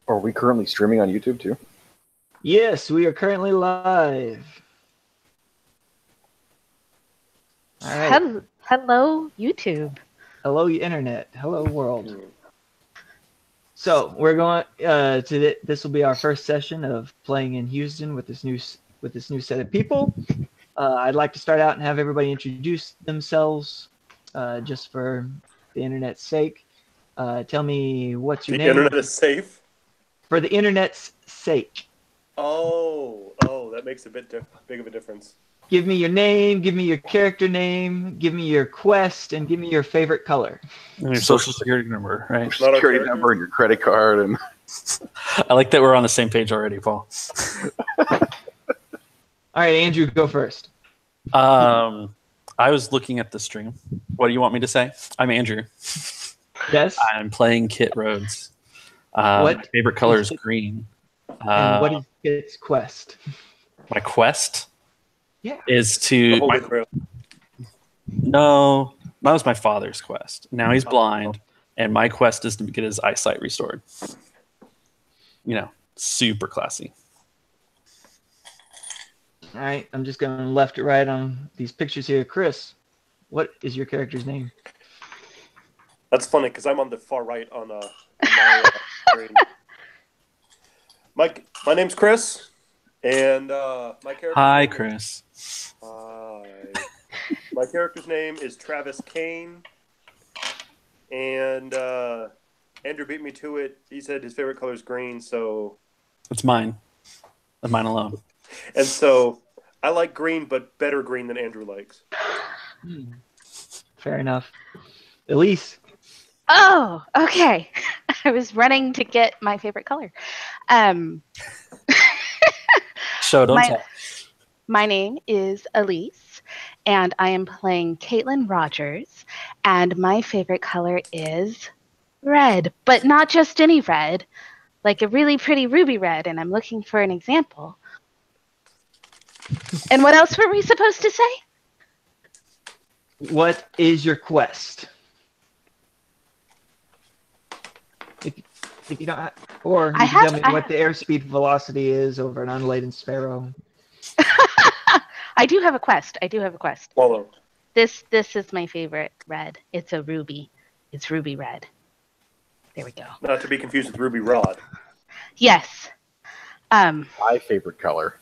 Are we currently streaming on YouTube too? Yes, we are currently live. All right. Hello, YouTube. Hello, Internet. Hello, world. So we're going to this will be our first session of playing in Housden with this new set of people. I'd like to start out and have everybody introduce themselves, just for the internet's sake. Tell me what's your name. The internet is safe. For the internet's sake. Oh, that makes a bit big of a difference. Give me your name, give me your character name, give me your quest, and give me your favorite color. And your social security number, right? Security number and your credit card. And I like that we're on the same page already, Paul. All right, Andrew, go first. I was looking at the stream. What do you want me to say? I'm Andrew. Yes. I'm playing Kit Rhodes. What My favorite color is green. And what is its quest? My quest Yeah. is to... No, that was my father's quest. Now he's blind, and my quest is to get his eyesight restored. You know, super classy. All right, I'm just going left to right on these pictures here. Chris, what is your character's name? That's funny because I'm on the far right on my screen. My name's Chris, and my character. Hi, Chris. Hi. My character's name is Travis Kane, and Andrew beat me to it. He said his favorite color is green, so It's mine. And mine alone. and so I like green, but better green than Andrew likes. Fair enough. Elise. Oh, okay. I was running to get my favorite color. Show, don't tell. My name is Elise, and I am playing Kaitlyn Rogers, and my favorite color is red, but not just any red, like a really pretty ruby red, and I'm looking for an example. And what else were we supposed to say? What is your quest? If you don't, or you can tell me what the airspeed velocity is over an unladen sparrow. I do have a quest. Swallow. This is my favorite red. It's a ruby. It's ruby red. There we go. Not to be confused with ruby rod. Yes. my favorite color.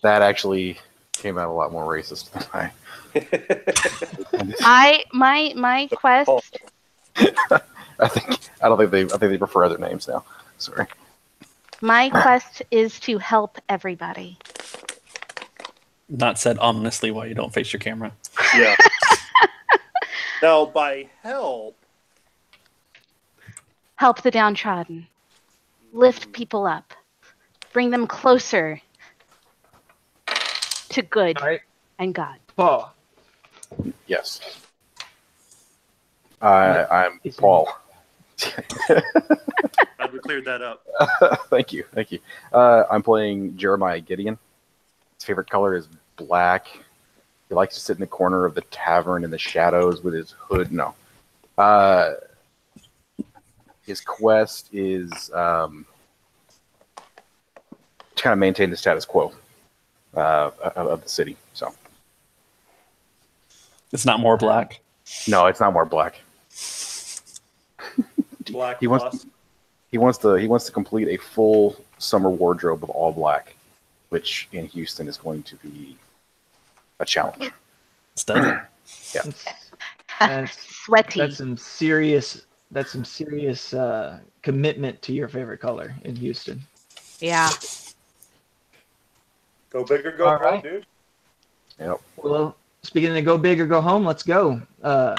That actually came out a lot more racist than my quest. I think they prefer other names now. Sorry. My quest is to help everybody. Not said ominously while you don't face your camera. Yeah. Now, by help the downtrodden. Lift people up. Bring them closer to good and God. Paul. Yes. I'm Paul. glad we cleared that up. Thank you. I'm playing Jeremiah Gideon. His favorite color is black. He likes to sit in the corner of the tavern in the shadows with his hood. No. His quest is to kind of maintain the status quo of the city. So it's not more black. No, it's not more black. Black. He wants to complete a full summer wardrobe of all black, which in Houston is going to be a challenge. It's done. Yeah. That's Sweaty. That's some serious commitment to your favorite color in Houston. Yeah. Go big or go All home, right. dude. Yep. Well, speaking of go big or go home, let's go. And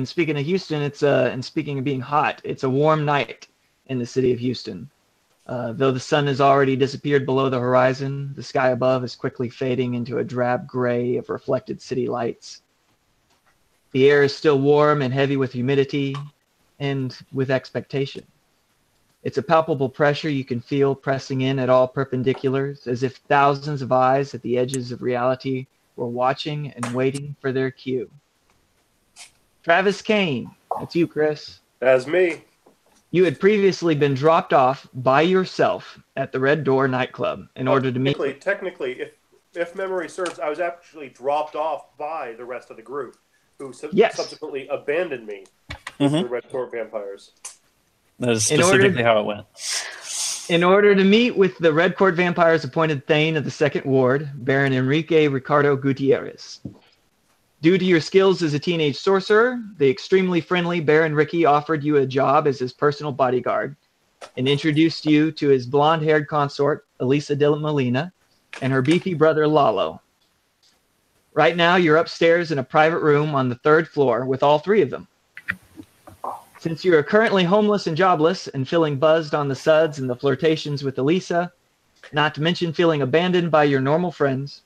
speaking of Houston, and speaking of being hot, it's a warm night in the city of Houston. Though the sun has already disappeared below the horizon, the sky above is quickly fading into a drab gray of reflected city lights. The air is still warm and heavy with humidity and with expectation. It's a palpable pressure you can feel pressing in at all perpendiculars, as if thousands of eyes at the edges of reality were watching and waiting for their cue. Travis Kane, It's you, Chris. That's me. You had previously been dropped off by yourself at the Red Door nightclub in order to meet. Technically, if memory serves, I was actually dropped off by the rest of the group, who subsequently abandoned me with the Red Court vampires. That is specifically how it went. In order to meet with the Red Court vampires appointed Thane of the Second Ward, Baron Enrique Ricardo Gutierrez. Due to your skills as a teenage sorcerer, the extremely friendly Baron Ricky offered you a job as his personal bodyguard and introduced you to his blonde-haired consort, Elisa de Molina, and her beefy brother, Lalo. Right now, you're upstairs in a private room on the 3rd floor with all 3 of them. Since you are currently homeless and jobless and feeling buzzed on the suds and the flirtations with Elisa, not to mention feeling abandoned by your normal friends,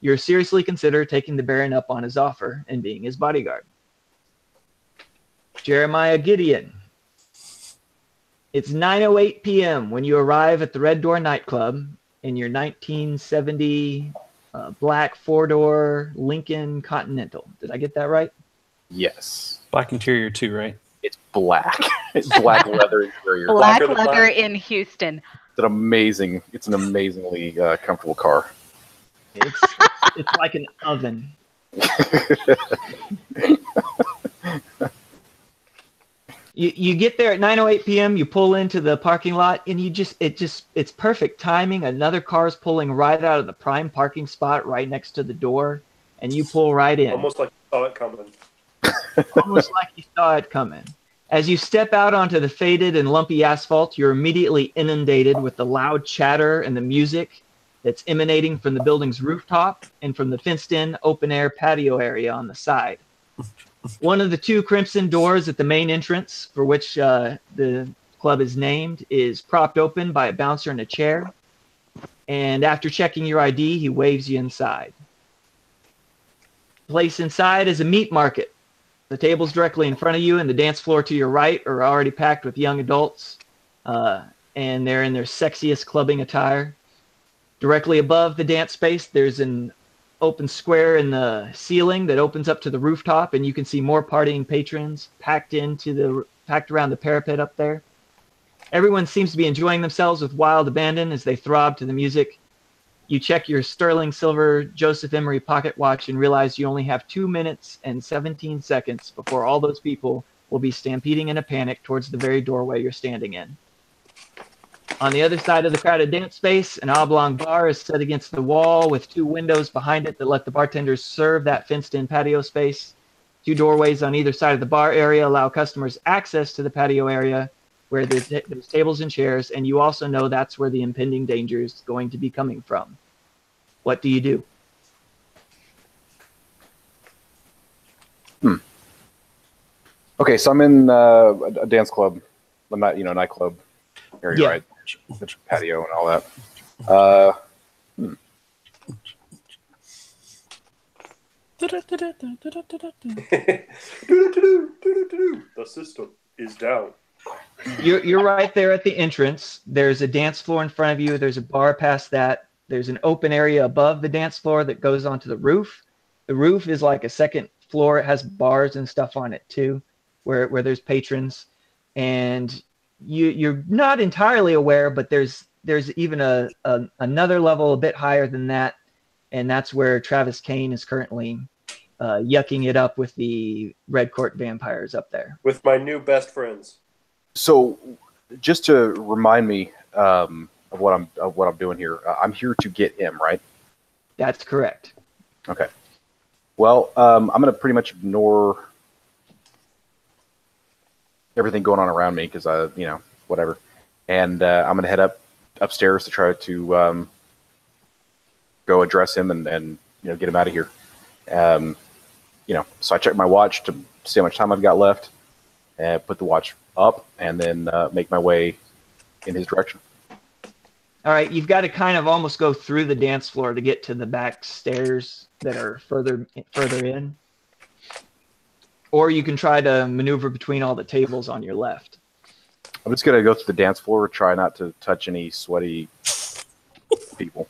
you're seriously consider taking the Baron up on his offer and being his bodyguard. Jeremiah Gideon. It's 9:08 p.m. when you arrive at the Red Door nightclub in your 1970 black 4-door Lincoln Continental. Did I get that right? Yes. Black interior too, right? It's black. It's black leather interior. Black leather in Housden. It's an amazingly comfortable car. It's like an oven. You get there at 9:08 p.m. You pull into the parking lot, and it's perfect timing. Another car's pulling right out of the prime parking spot right next to the door, and you pull right in. Almost like you saw it coming. Almost like you saw it coming. As you step out onto the faded and lumpy asphalt, you're immediately inundated with the loud chatter and the music that's emanating from the building's rooftop and from the fenced-in open-air patio area on the side. One of the 2 crimson doors at the main entrance, for which the club is named, is propped open by a bouncer in a chair. And after checking your ID, he waves you inside. The place inside is a meat market. The tables directly in front of you and the dance floor to your right are already packed with young adults, and they're in their sexiest clubbing attire. Directly above the dance space, there's an open square in the ceiling that opens up to the rooftop, and you can see more partying patrons packed around the parapet up there. Everyone seems to be enjoying themselves with wild abandon as they throb to the music. You check your sterling silver Joseph Emery pocket watch and realize you only have 2 minutes and 17 seconds before all those people will be stampeding in a panic towards the very doorway you're standing in. On the other side of the crowded dance space, an oblong bar is set against the wall with 2 windows behind it that let the bartenders serve that fenced-in patio space. 2 doorways on either side of the bar area allow customers access to the patio area where there's tables and chairs, and you also know that's where the impending danger is going to be coming from. What do you do? Okay, so I'm in a dance club, nightclub area, Yeah. right? The patio and all that. The system is down. You're right there at the entrance. There's a dance floor in front of you. There's a bar past that. There's an open area above the dance floor that goes onto the roof. The roof is like a second floor. It has bars and stuff on it too, where there's patrons. And you're not entirely aware, but there's even another level a bit higher than that, and that's where Travis Kane is currently yucking it up with the Red Court vampires up there. With my new best friends. So, just to remind me of what I'm doing here, I'm here to get him, right? That's correct. Okay. Well, I'm going to pretty much ignore everything going on around me because whatever, and I'm going to head upstairs to try to go address him and get him out of here. So I check my watch to see how much time I've got left, and put the watch up, and then make my way in his direction. All right, you've got to kind of almost go through the dance floor to get to the back stairs that are further in. Or you can try to maneuver between all the tables on your left. I'm just going to go through the dance floor, try not to touch any sweaty people.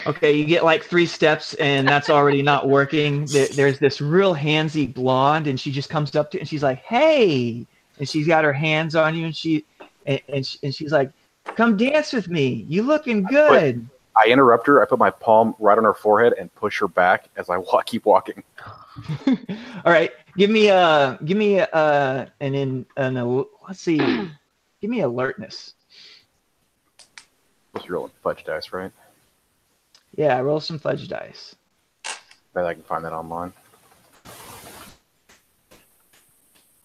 Okay, you get like 3 steps, and that's already not working. There's this real handsy blonde, and she just comes up to you, and she's like, "Hey!" And she's got her hands on you, and she's like, "Come dance with me. You looking good." I interrupt her. I put my palm right on her forehead and push her back as I keep walking. All right, give me let's see, give me alertness. Just rolling fudge dice, right? Yeah, roll some fudge dice. Bet I can find that online.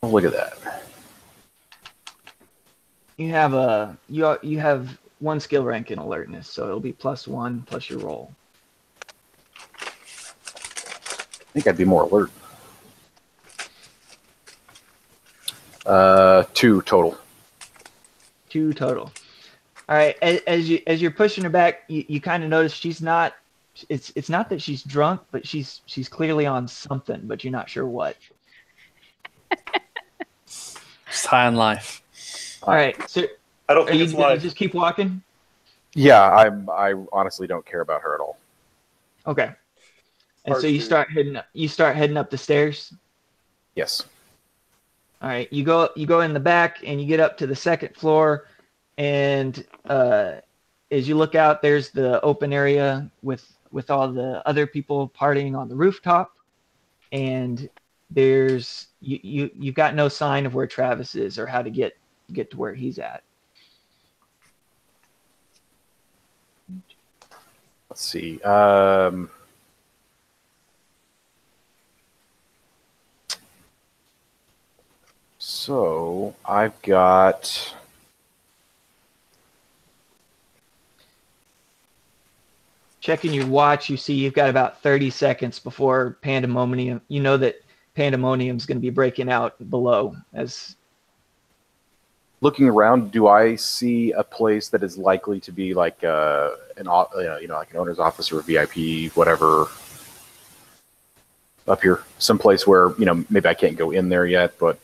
Oh, look at that. You have you have 1 skill rank in alertness, so it'll be +1 plus your roll. I think I'd be more alert. 2 total. 2 total. All right. As you're pushing her back, you kind of notice she's not. It's not that she's drunk, but she's clearly on something, but you're not sure what. Just high on life. All right. So I don't think are it's you gonna live. just keep walking? Yeah, I honestly don't care about her at all. Okay. And Hard so you to- start heading up the stairs. Yes. All right. You go in the back, and you get up to the 2nd floor, and as you look out, there's the open area with all the other people partying on the rooftop, and there's you've got no sign of where Travis is or how to get to where he's at. Let's see. So I've got. Checking your watch, you see you've got about 30 seconds before pandemonium. You know that pandemonium's going to be breaking out below. As Looking around, do I see a place that is likely to be like like an owner's office or a VIP, whatever, up here? Someplace where maybe I can't go in there yet, but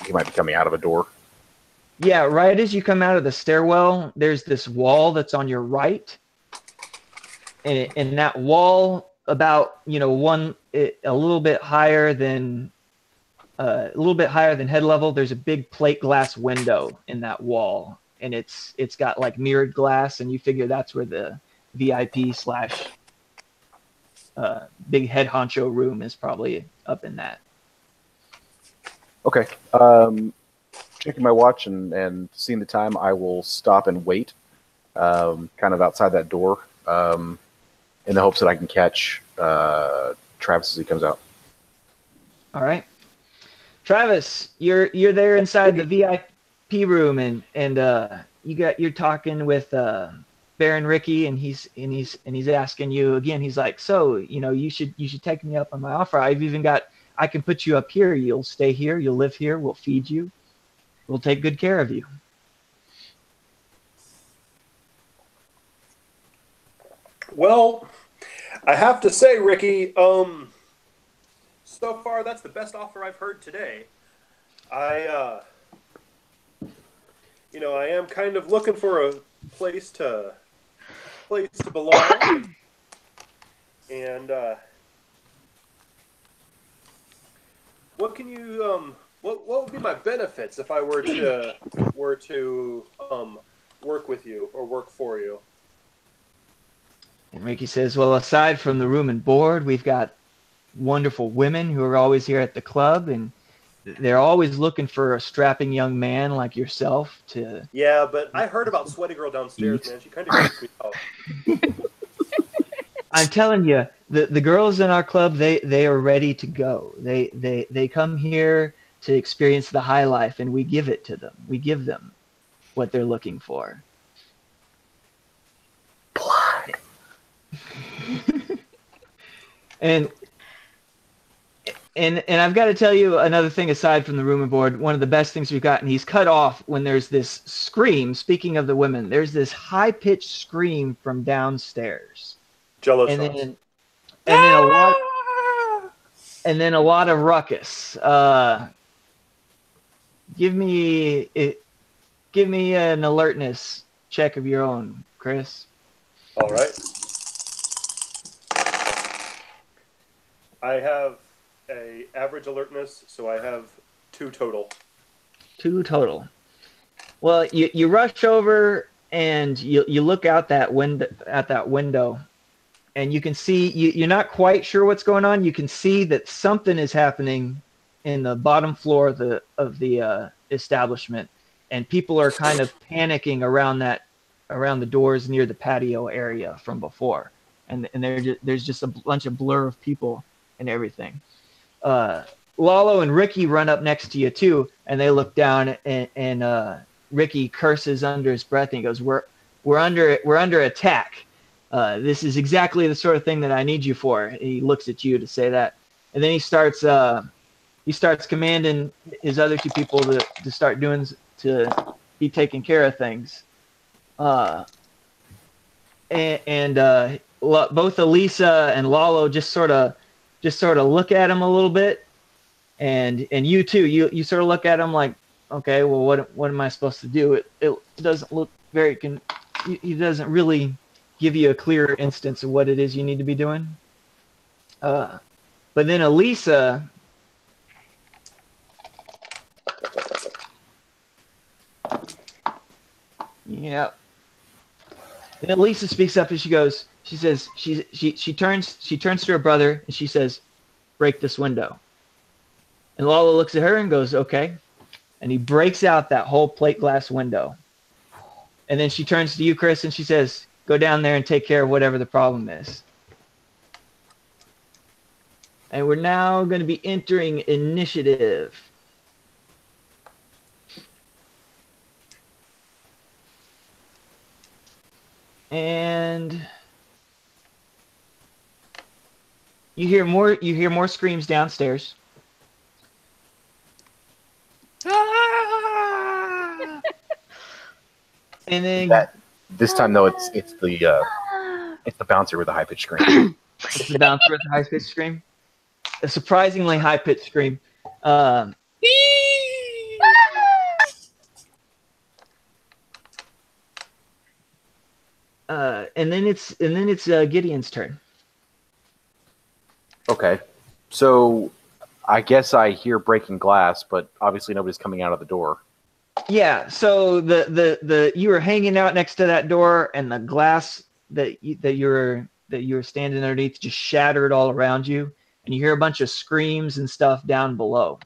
he might be coming out of a door. Yeah, right as you come out of the stairwell, there's this wall that's on your right. And that wall, about a little bit higher than head level, there's a big plate glass window in that wall, and it's got like mirrored glass, and you figure that's where the VIP slash big head honcho room is, probably up in that. Okay. Checking my watch and seeing the time, I will stop and wait, kind of outside that door. In the hopes that I can catch Travis as he comes out. All right, Travis, you're there inside the VIP room, and you're talking with Baron Ricky, and he's asking you again. He's like, so you should take me up on my offer. I can put you up here. You'll stay here. You'll live here. We'll feed you. We'll take good care of you. Well, I have to say, Ricky, so far that's the best offer I've heard today. I am kind of looking for a place to belong, and what can you what would be my benefits if I were to work with you or work for you? And Ricky says, well, aside from the room and board, we've got wonderful women who are always here at the club, and they're always looking for a strapping young man like yourself to... Yeah, but I heard about Sweaty Girl downstairs, man. She kind of creeps me out. I'm telling you, the girls in our club, they are ready to go. They come here to experience the high life, and we give it to them. We give them what they're looking for. Blood. And I've got to tell you another thing aside from the room and board. One of the best things we've got, and he's cut off when there's this scream. Speaking of the women, there's this high-pitched scream from downstairs. Jello and shots. then a lot of ruckus. Give me an alertness check of your own, Chris. All right. I have a average alertness, so I have 2 total. 2 total. Well, you rush over and you look out that window, and you can see you're not quite sure what's going on. You can see that something is happening in the bottom floor of the establishment, and people are kind of panicking around the doors near the patio area from before, and there's just a bunch of blur of people and everything. Lalo and Ricky run up next to you too, and they look down, and Ricky curses under his breath and he goes, "We're under attack. This is exactly the sort of thing that I need you for." He looks at you to say that, and then he starts commanding his other 2 people to start to be taking care of things. Both Elisa and Lalo just sort of look at him a little bit, and you too. You sort of look at him like, okay, well, what am I supposed to do? It doesn't look very. He doesn't really give you a clear instance of what it is you need to be doing. But then Elisa. Yeah. And then Lisa speaks up and she says, she turns to her brother and she says, "Break this window." And Lala looks at her and goes, "Okay." And he breaks out that whole plate glass window. And then she turns to you, Chris, and she says, "Go down there and take care of whatever the problem is." And we're now going to be entering initiative. And you hear more screams downstairs. And then this time though, it's the bouncer with a high pitched scream. It's the bouncer with a high pitched scream. A surprisingly high pitched scream. And then it's Gideon's turn. Okay, so I guess I hear breaking glass, but obviously nobody's coming out of the door. Yeah, so the you were hanging out next to that door, and the glass that you were standing underneath just shattered all around you, and you hear a bunch of screams and stuff down below.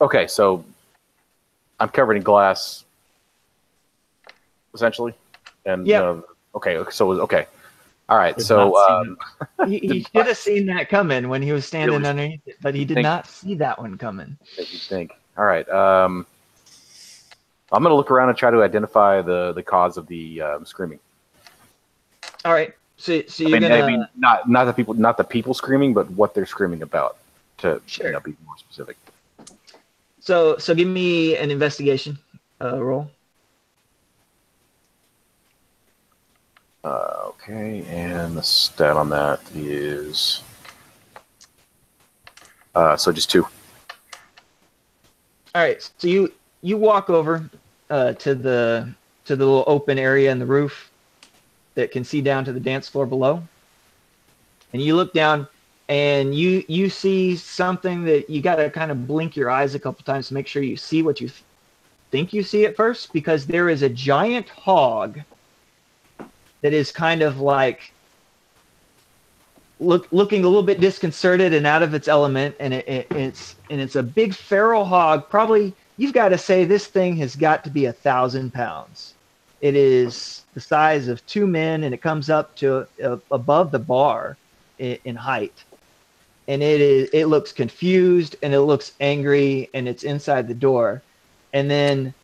Okay, so I'm covered in glass, essentially, and yeah. Okay, all right. So he should have seen that coming when he was standing underneath it, but he did not see that one coming. You think? All right. I'm going to look around and try to identify the cause of the screaming. All right. So you're gonna not the people screaming, but what they're screaming about to be more specific. So give me an investigation roll. Okay, and the stat on that is so just 2. All right, so you walk over to the little open area in the roof that can see down to the dance floor below, and you look down and you see something that you got to kind of blink your eyes a couple times to make sure you see what you think you see at first, because there is a giant hog that is kind of like looking a little bit disconcerted and out of its element, and it's a big feral hog. Probably you've got to say this thing has got to be 1,000 pounds. It is the size of 2 men, and it comes up to above the bar in height. And it looks confused and it looks angry, and it's inside the door. And then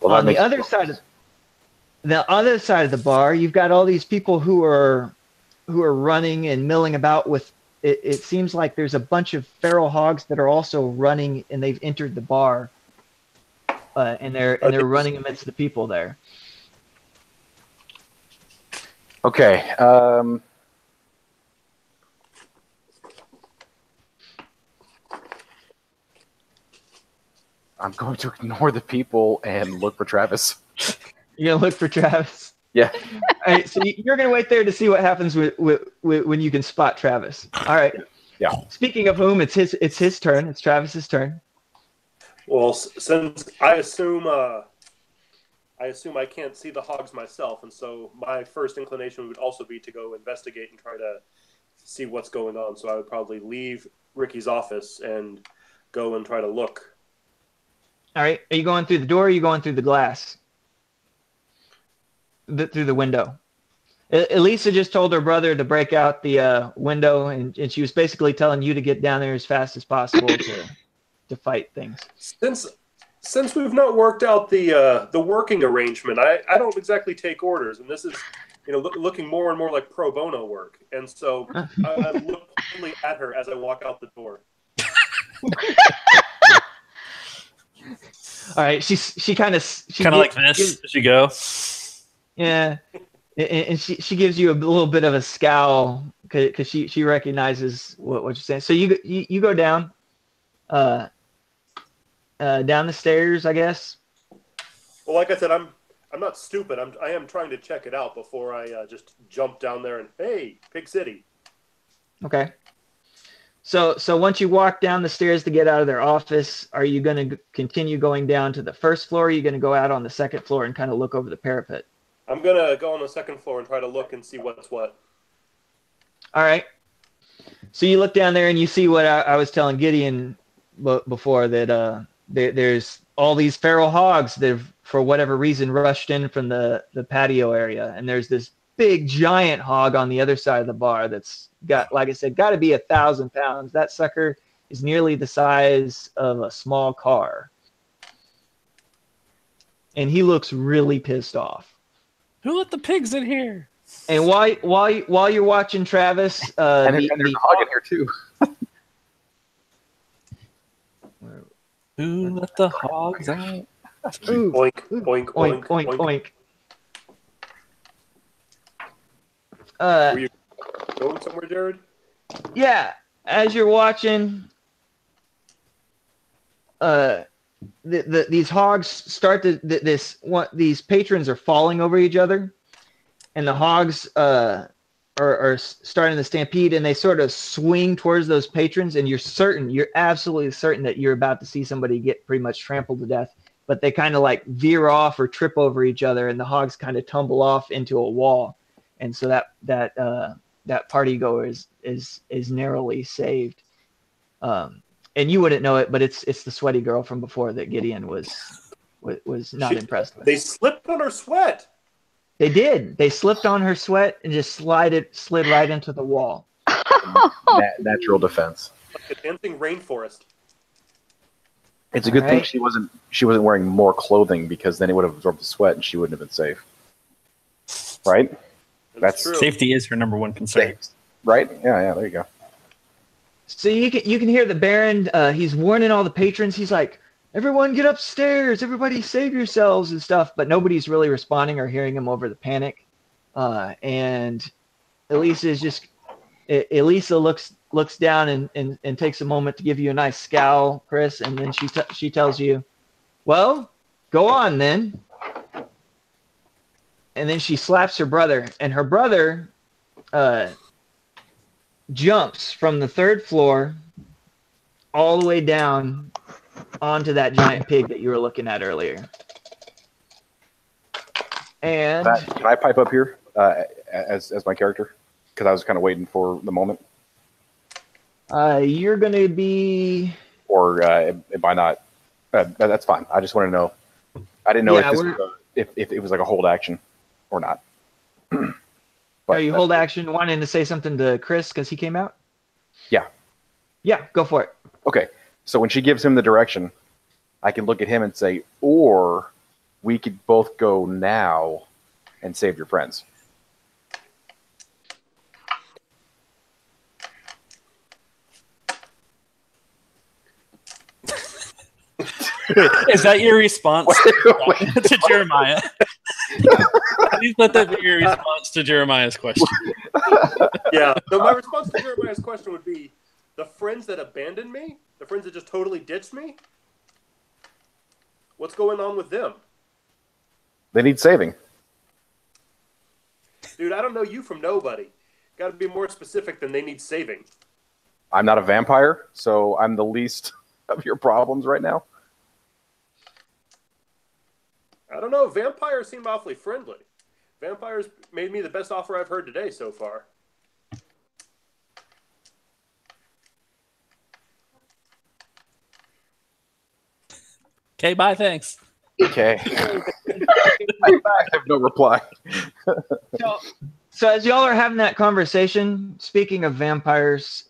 on the other side of the bar, you've got all these people who are running and milling about with it. It seems like there's a bunch of feral hogs that are also running, and they've entered the bar, and they're running amidst the people there. Okay. I'm going to ignore the people and look for Travis. You're gonna look for Travis. Yeah. All right, so you're gonna wait there to see what happens with when you can spot Travis. All right. Yeah. Speaking of whom, it's his turn. It's Travis's turn. Well, since I assume I can't see the hogs myself, and so my first inclination would also be to go investigate and try to see what's going on. So I would probably leave Ricky's office and go and try to look. All right. Are you going through the door or are you going through the glass? Through the window. Elisa just told her brother to break out the window, and she was basically telling you to get down there as fast as possible to fight things. Since we've not worked out the working arrangement, I don't exactly take orders, and this is looking more and more like pro bono work. And so I look plainly at her as I walk out the door. All right, she kind of like this as you go. Yeah, and she gives you a little bit of a scowl because she recognizes what you're saying. So you go down the stairs, I guess. Well, like I said, I'm not stupid. I am trying to check it out before I just jump down there and hey, Pig City. Okay. So once you walk down the stairs to get out of their office, are you going to continue going down to the first floor? Or are you going to go out on the second floor and kind of look over the parapet? I'm going to go on the second floor and try to look and see what's what. All right. So you look down there and you see what I was telling Gideon before, that there's all these feral hogs that have, for whatever reason, rushed in from the patio area. And there's this big giant hog on the other side of the bar that's got, like I said, got to be 1,000 pounds. That sucker is nearly the size of a small car. And he looks really pissed off. Who let the pigs in here? And while you're watching Travis, and there's a hog in here too. Who let the hogs out? Oink, oink, oink, oink, oink. Were you going somewhere, Jared? Yeah, as you're watching, these hogs start to these patrons are falling over each other, and the hogs are starting to stampede, and they sort of swing towards those patrons, and you're absolutely certain that you're about to see somebody get pretty much trampled to death, but they kind of like veer off or trip over each other, and the hogs kind of tumble off into a wall, and so that party goer is narrowly saved. And you wouldn't know it, but it's the sweaty girl from before that Gideon was not impressed with. They slipped on her sweat. They did. They slipped on her sweat and just slid right into the wall. Natural defense. Like a dancing rainforest. It's a good thing she wasn't wearing more clothing, because then it would have absorbed the sweat and she wouldn't have been safe. Right? That's true. Safety is her number one concern. Safe. Right? Yeah, there you go. So you can hear the Baron. He's warning all the patrons. He's like, "Everyone get upstairs! Everybody save yourselves!" and stuff. But nobody's really responding or hearing him over the panic. And Elisa looks down and takes a moment to give you a nice scowl, Chris, and then she tells you, "Well, go on then." And then she slaps her brother, and her brother jumps from the third floor all the way down onto that giant pig that you were looking at earlier. And can I pipe up here as my character? Because I was kind of waiting for the moment. You're going to be... Or am I not? That's fine. I just want to know. I didn't know if it was like a hold action or not. Are you hold action wanting to say something to Chris because he came out? Yeah. Yeah, go for it. Okay. So when she gives him the direction, I can look at him and say, or we could both go now and save your friends. Is that your response to Jeremiah? Please let that be your response to Jeremiah's question. Yeah. So my response to Jeremiah's question would be, the friends that abandoned me, the friends that just totally ditched me, what's going on with them? They need saving. Dude, I don't know you from nobody. Got to be more specific than they need saving. I'm not a vampire, so I'm the least of your problems right now. I don't know. Vampires seem awfully friendly. Vampires made me the best offer I've heard today so far. Okay, bye. Thanks. Okay. I have no reply. So as y'all are having that conversation, speaking of vampires,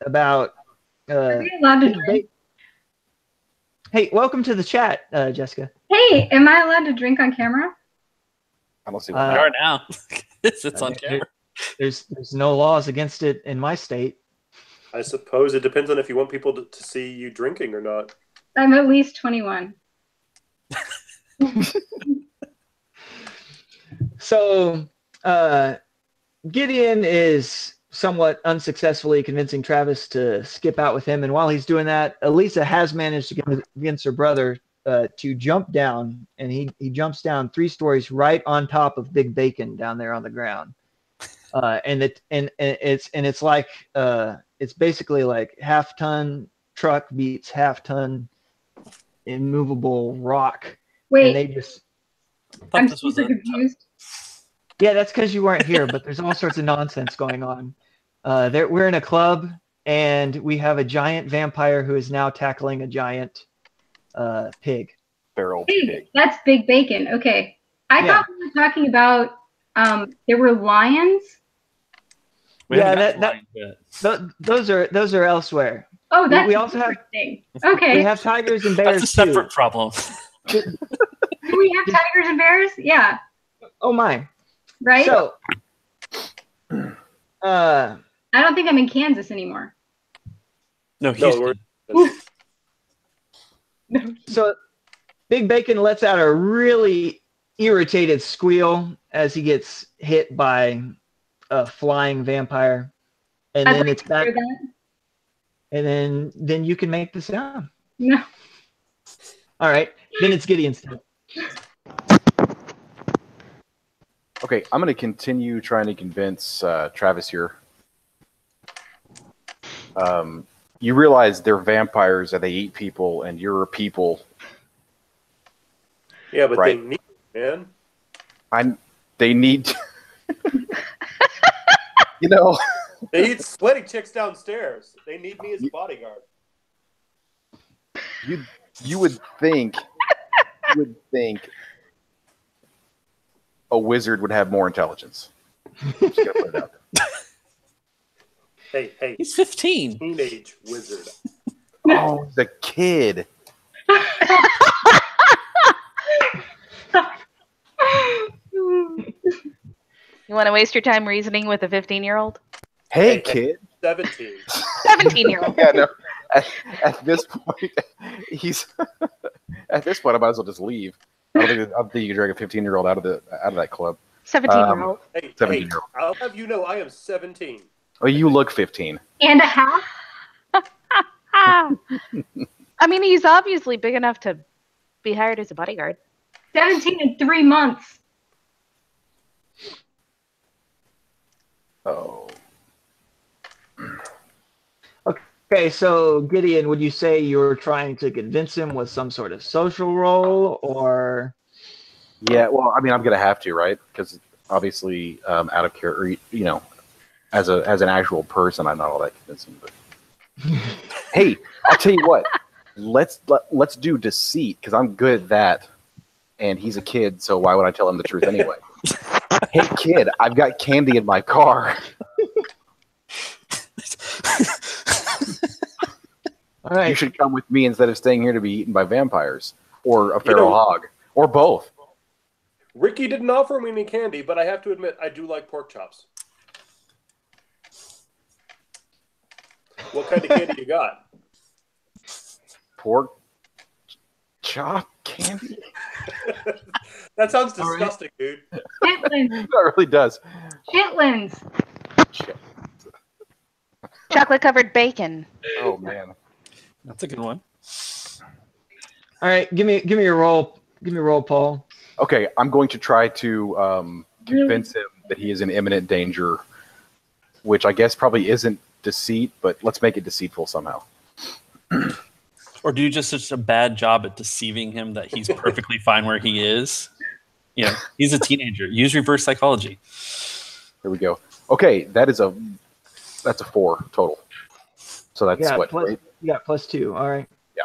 about Are we allowed to drink? Hey, welcome to the chat, Jessica. Hey, am I allowed to drink on camera? I don't see You why. are now. It's on camera. There's no laws against it in my state. I suppose it depends on if you want people to see you drinking or not. I'm at least 21. So Gideon is somewhat unsuccessfully convincing Travis to skip out with him, and while he's doing that, Elisa has managed to get against her brother to jump down, and he jumps down 3 stories right on top of Big Bacon down there on the ground. It's like it's basically like half-ton truck beats half-ton immovable rock. Wait, And they just I'm super confused. Yeah, that's because you weren't here, but there's all sorts of nonsense going on. We're in a club, and we have a giant vampire who is now tackling a giant pig. Feral Hey, pig. that's Big Bacon. Okay. I thought we were talking about there were lions. We haven't Yeah, got to those are elsewhere. Oh, that's we also have interesting. Okay. we have tigers and bears That's a separate too. problem. Do we have tigers and bears? Yeah. Oh my! Right? So, I don't think I'm in Kansas anymore. No, Housden. So Big Bacon lets out a really irritated squeal as he gets hit by a flying vampire, and then it's back. And then you can make the sound. No. All right. Then it's Gideon's turn. Okay, I'm going to continue trying to convince Travis here. You realize they're vampires and they eat people, and you're a people. Yeah, but Right. they need it, man. They need. You know. They eat sweaty chicks downstairs. They need me as a bodyguard. You would think a wizard would have more intelligence. Just gotta put it out there. Hey, He's 15. teenage wizard. Oh, the kid. You want to waste your time reasoning with a 15-year-old? Hey, kid. 17. 17-year-old. Yeah, no. At this point, at this point, I might as well just leave. I don't think you can drag a 15-year-old out of that club. 17-year-old. Hey, 17-year-old. I'll have you know I am 17. Oh, you look 15. And a half? I mean, he's obviously big enough to be hired as a bodyguard. 17 in 3 months. Oh. Okay, so Gideon, would you say you're trying to convince him with some sort of social role, or? Yeah, well, I mean, I'm gonna have to, right? Because obviously, out of character, you know, as an actual person, I'm not all that convincing. But hey, I'll tell you what. Let's do deceit because I'm good at that, and he's a kid, so why would I tell him the truth anyway? Hey, kid, I've got candy in my car. All right. You should come with me instead of staying here to be eaten by vampires or a feral hog or both. Ricky didn't offer me any candy, but I have to admit I do like pork chops. What kind of candy you got? Pork chop candy? That sounds disgusting, dude. Chitlins. That really does. Chitlins. Chocolate-covered bacon. Oh, man. That's a good one. All right, give me a roll. Give me a roll, Paul. Okay, I'm going to try to convince him that he is in imminent danger, which I guess probably isn't deceit, but let's make it deceitful somehow. Or do just such a bad job at deceiving him that he's perfectly fine where he is? You know, he's a teenager. Use reverse psychology. Here we go. Okay, that's a 4 total. So that's what? You got +2. All right. Yeah.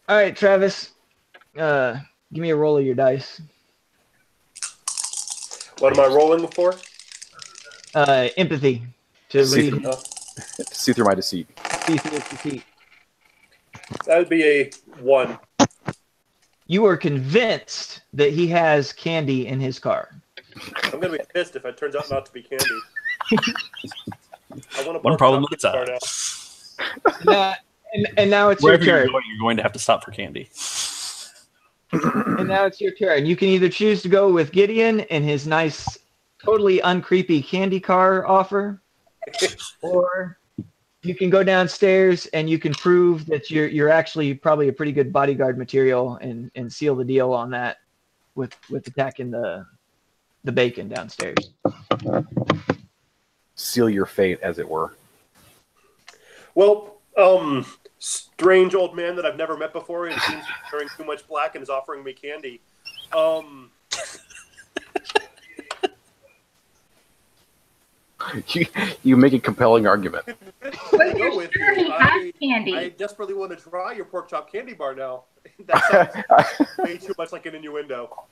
All right, Travis. Give me a roll of your dice. What am I rolling for? Empathy to See read. see through my deceit. See through his deceit. That would be a 1. You are convinced that he has candy in his car. I'm going to be pissed if it turns out not to be candy. I want to One problem at a time. And now it's Wherever your turn. you're going to have to stop for candy. And now it's your turn. You can either choose to go with Gideon and his nice, totally uncreepy candy car offer, or you can go downstairs and you can prove that you're actually probably a pretty good bodyguard material and seal the deal on that with attacking the bacon downstairs. Seal your fate, as it were. Well, strange old man that I've never met before and seems to be wearing too much black and is offering me candy. You make a compelling argument. But you're sure he has candy. I desperately want to try your pork chop candy bar now. That sounds way too much like an innuendo.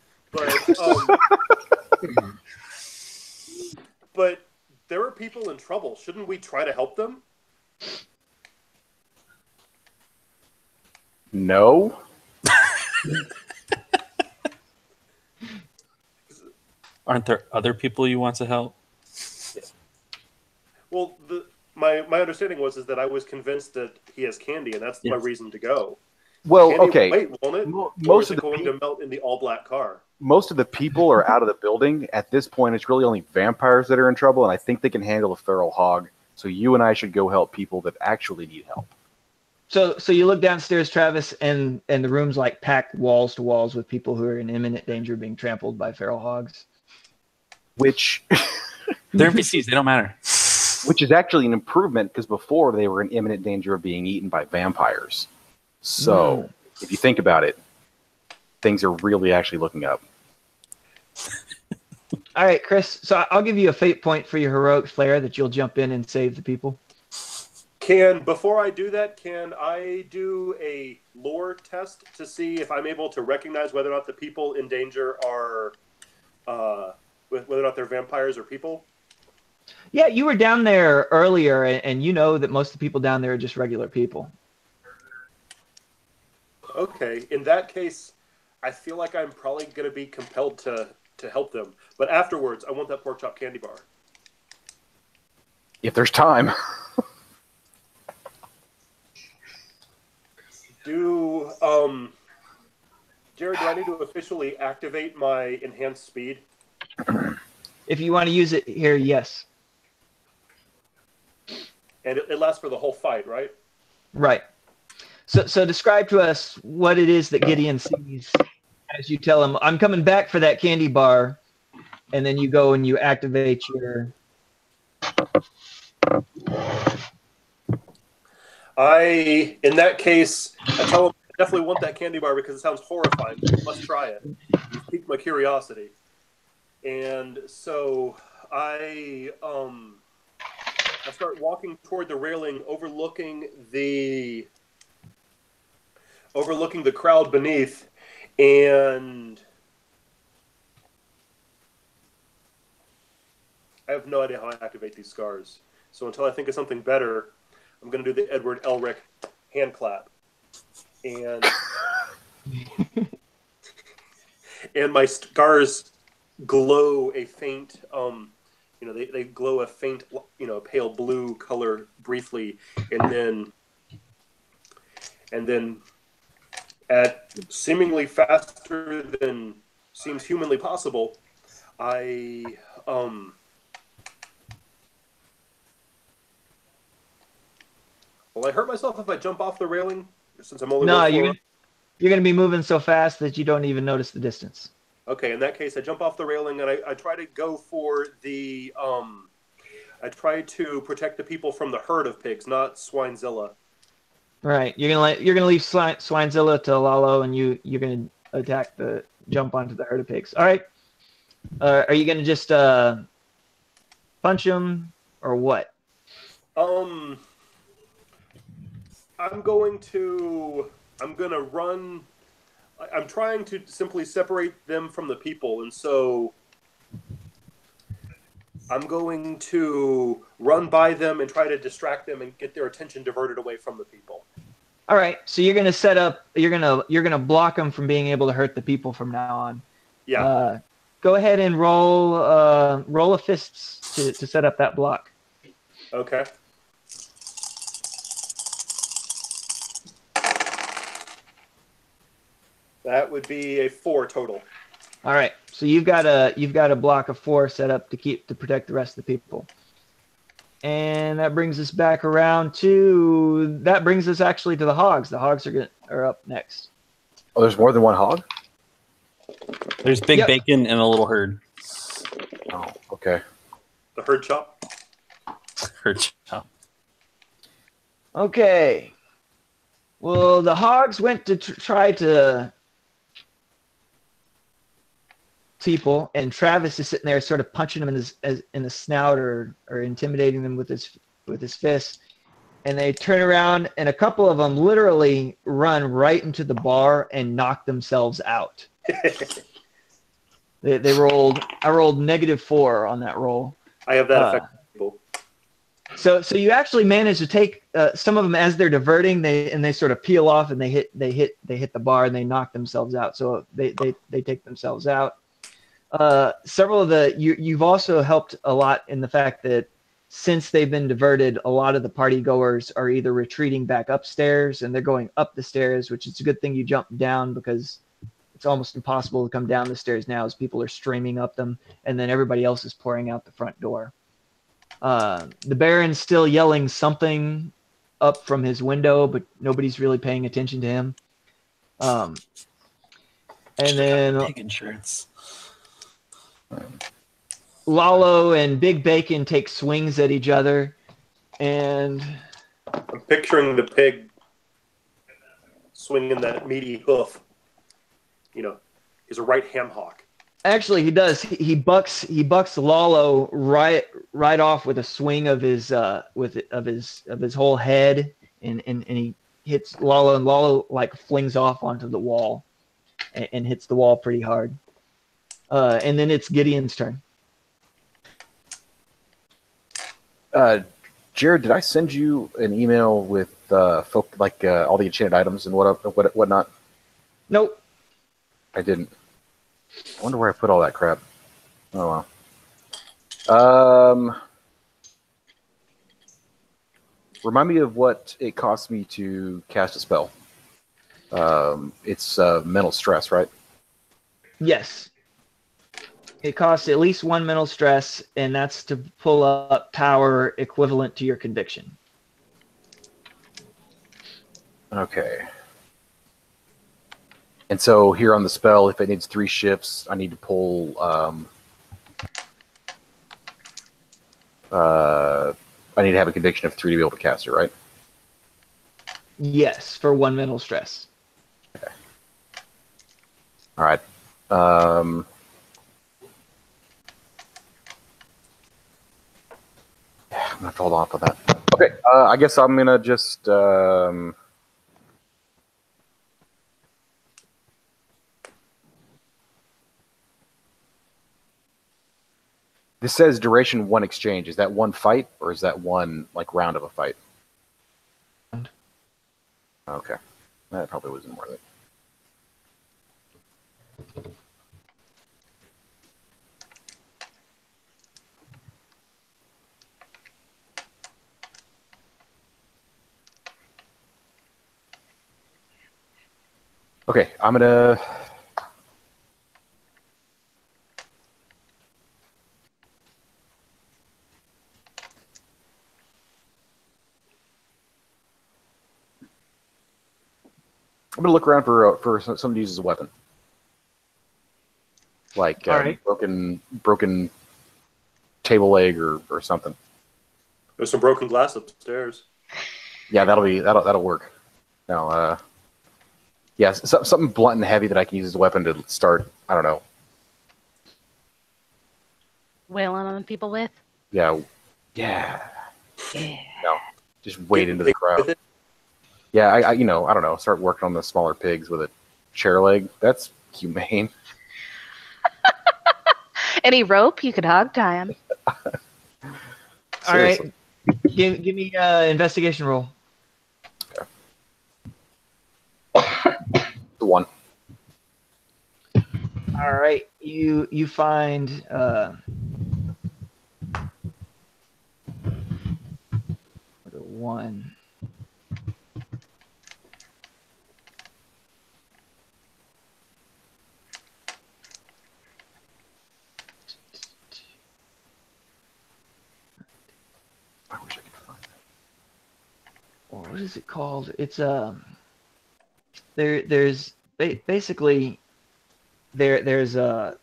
But there are people in trouble. Shouldn't we try to help them? No. Aren't there other people you want to help? Well, my understanding was that I was convinced that he has candy, and that's my reason to go. Well, candy okay. Wait, won't it? Most of it going to melt in the all-black car? Most of the people are out of the building. At this point, it's really only vampires that are in trouble, and I think they can handle a feral hog. So you and I should go help people that actually need help. So you look downstairs, Travis, and the room's like packed walls to walls with people who are in imminent danger of being trampled by feral hogs. Which they're NPCs. They don't matter. Which is actually an improvement because before they were in imminent danger of being eaten by vampires. So if you think about it, things are really actually looking up. All right, Chris. So I'll give you a fate point for your heroic flair that you'll jump in and save the people. Before I do that, can I do a lore test to see if I'm able to recognize whether or not the people in danger are, whether or not they're vampires or people? Yeah, you were down there earlier, and you know that most of the people down there are just regular people. Okay, in that case, I feel like I'm probably going to be compelled to help them. But afterwards, I want that pork chop candy bar. If there's time. Jared, do I need to officially activate my enhanced speed? If you want to use it here, yes. And it lasts for the whole fight, right? Right. So describe to us what it is that Gideon sees as you tell him, I'm coming back for that candy bar, and then you go and you activate your... In that case, I tell him I definitely want that candy bar because it sounds horrifying. I must try it. You've piqued my curiosity. And so I start walking toward the railing, overlooking the crowd beneath, and I have no idea how I activate these scars. So until I think of something better, I'm going to do the Edward Elric hand clap. And and my scars glow a faint, they glow a faint, pale blue color briefly, and then at seemingly faster than seems humanly possible, Will I hurt myself if I jump off the railing? Since I'm only you're going to be moving so fast that you don't even notice the distance. Okay, in that case, I jump off the railing and I try to go for the I try to protect the people from the herd of pigs, not Swinezilla. Right. You're gonna leave Swinezilla to Lalo, and you're gonna jump onto the herd of pigs. All right. Are you gonna just punch him or what? I'm gonna run. I'm trying to simply separate them from the people, and so I'm going to run by them and try to distract them and get their attention diverted away from the people. All right. So you're gonna set up. You're gonna block them from being able to hurt the people from now on. Yeah. Go ahead and roll a fists to set up that block. Okay. That would be a 4 total. All right. So you've got a block of 4 set up to protect the rest of the people. And that brings us back around to actually to the hogs. The hogs are up next. Oh, there's more than one hog? There's Big Bacon and a little herd. Oh, okay. The herd chop. Herd chop. Okay. Well, the hogs went to try to people, and Travis is sitting there sort of punching them in the snout or intimidating them with his fists. And they turn around, and a couple of them literally run right into the bar and knock themselves out. I rolled -4 on that roll. I have that effect. So you actually manage to take some of them as they're diverting, they sort of peel off and they hit the bar and they knock themselves out. So they take themselves out. Several of you've also helped a lot in the fact that since they've been diverted, a lot of the party goers are either retreating back upstairs and they're going up the stairs, which is a good thing you jumped down because it's almost impossible to come down the stairs now as people are streaming up them, and then everybody else is pouring out the front door. The Baron's still yelling something up from his window, but nobody's really paying attention to him. And then Pig insurance. Lalo and Big Bacon take swings at each other, and I'm picturing the pig swinging that meaty hoof. You know, he's a right ham hock. Actually, he does. He bucks Lalo right off with a swing of his whole head, and he hits Lalo, and Lalo like flings off onto the wall, and hits the wall pretty hard. And then it's Gideon's turn. Jared, did I send you an email with all the enchanted items and whatnot? Nope. I didn't. I wonder where I put all that crap. Oh well. Remind me of what it costs me to cast a spell. It's mental stress, right? Yes. It costs at least 1 mental stress, and that's to pull up power equivalent to your conviction. Okay. And so here on the spell, if it needs 3 shifts, I need to pull I need to have a conviction of 3 to be able to cast it, right? Yes, for 1 mental stress. Okay. All right. I'm gonna have to hold off on that. Okay. I guess I'm gonna just. This says duration 1 exchange. Is that 1 fight, or is that 1 round of a fight? Okay, that probably wasn't worth it. Okay, I'm gonna. I'm gonna look around for somebody to use as a weapon, like All right. broken table leg or something. There's some broken glass upstairs. Yeah, that'll work. Now, yeah, something blunt and heavy that I can use as a weapon to start. I don't know. Wailing on people with? Yeah. No, just wade into the crowd. Yeah, I don't know. Start working on the smaller pigs with a chair leg. That's humane. Any rope, you could hog tie him. All right, give me investigation roll. Okay. The 1. All right, you find the 1. I wish I could find that. What is it called? It's there's basically there's a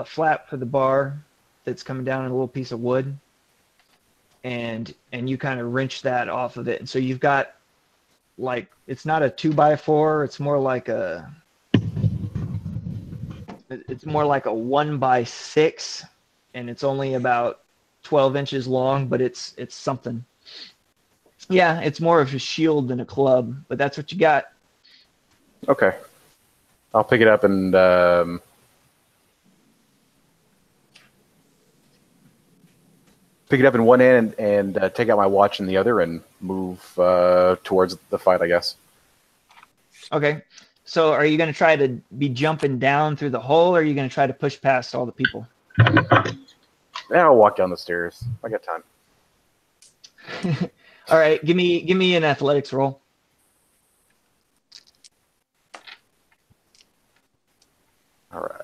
flap for the bar that's coming down in a little piece of wood, and you kind of wrench that off of it, and so you've got, like, it's not a 2x4, it's more like a 1x6, and it's only about 12 inches long, but it's something. Yeah, it's more of a shield than a club, but that's what you got. Okay. I'll pick it up and pick it up in one hand and take out my watch in the other and move towards the fight, I guess. Okay. So are you going to try to be jumping down through the hole, or are you going to try to push past all the people? Yeah, I'll walk down the stairs. I got time. All right. Give me an athletics roll. All right.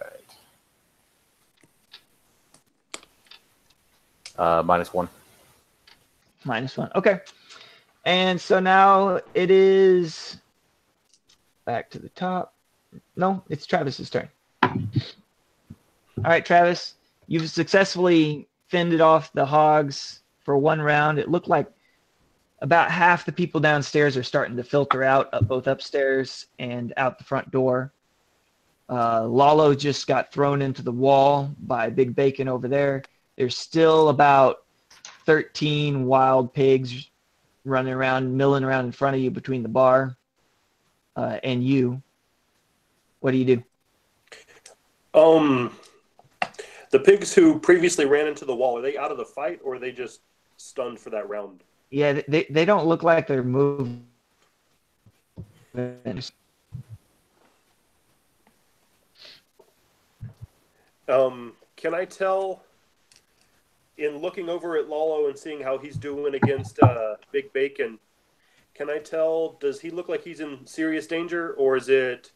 -1. -1. Okay. And so now it is back to the top. No, it's Travis's turn. All right, Travis, you've successfully fended off the hogs for 1 round. It looked like about half the people downstairs are starting to filter out, both upstairs and out the front door. Lalo just got thrown into the wall by Big Bacon over there. There's still about 13 wild pigs running around, milling around in front of you between the bar and you. What do you do? The pigs who previously ran into the wall, are they out of the fight, or are they just stunned for that round? Yeah, they don't look like they're moving. Can I tell, in looking over at Lalo and seeing how he's doing against Big Bacon, can I tell, does he look like he's in serious danger, or is it,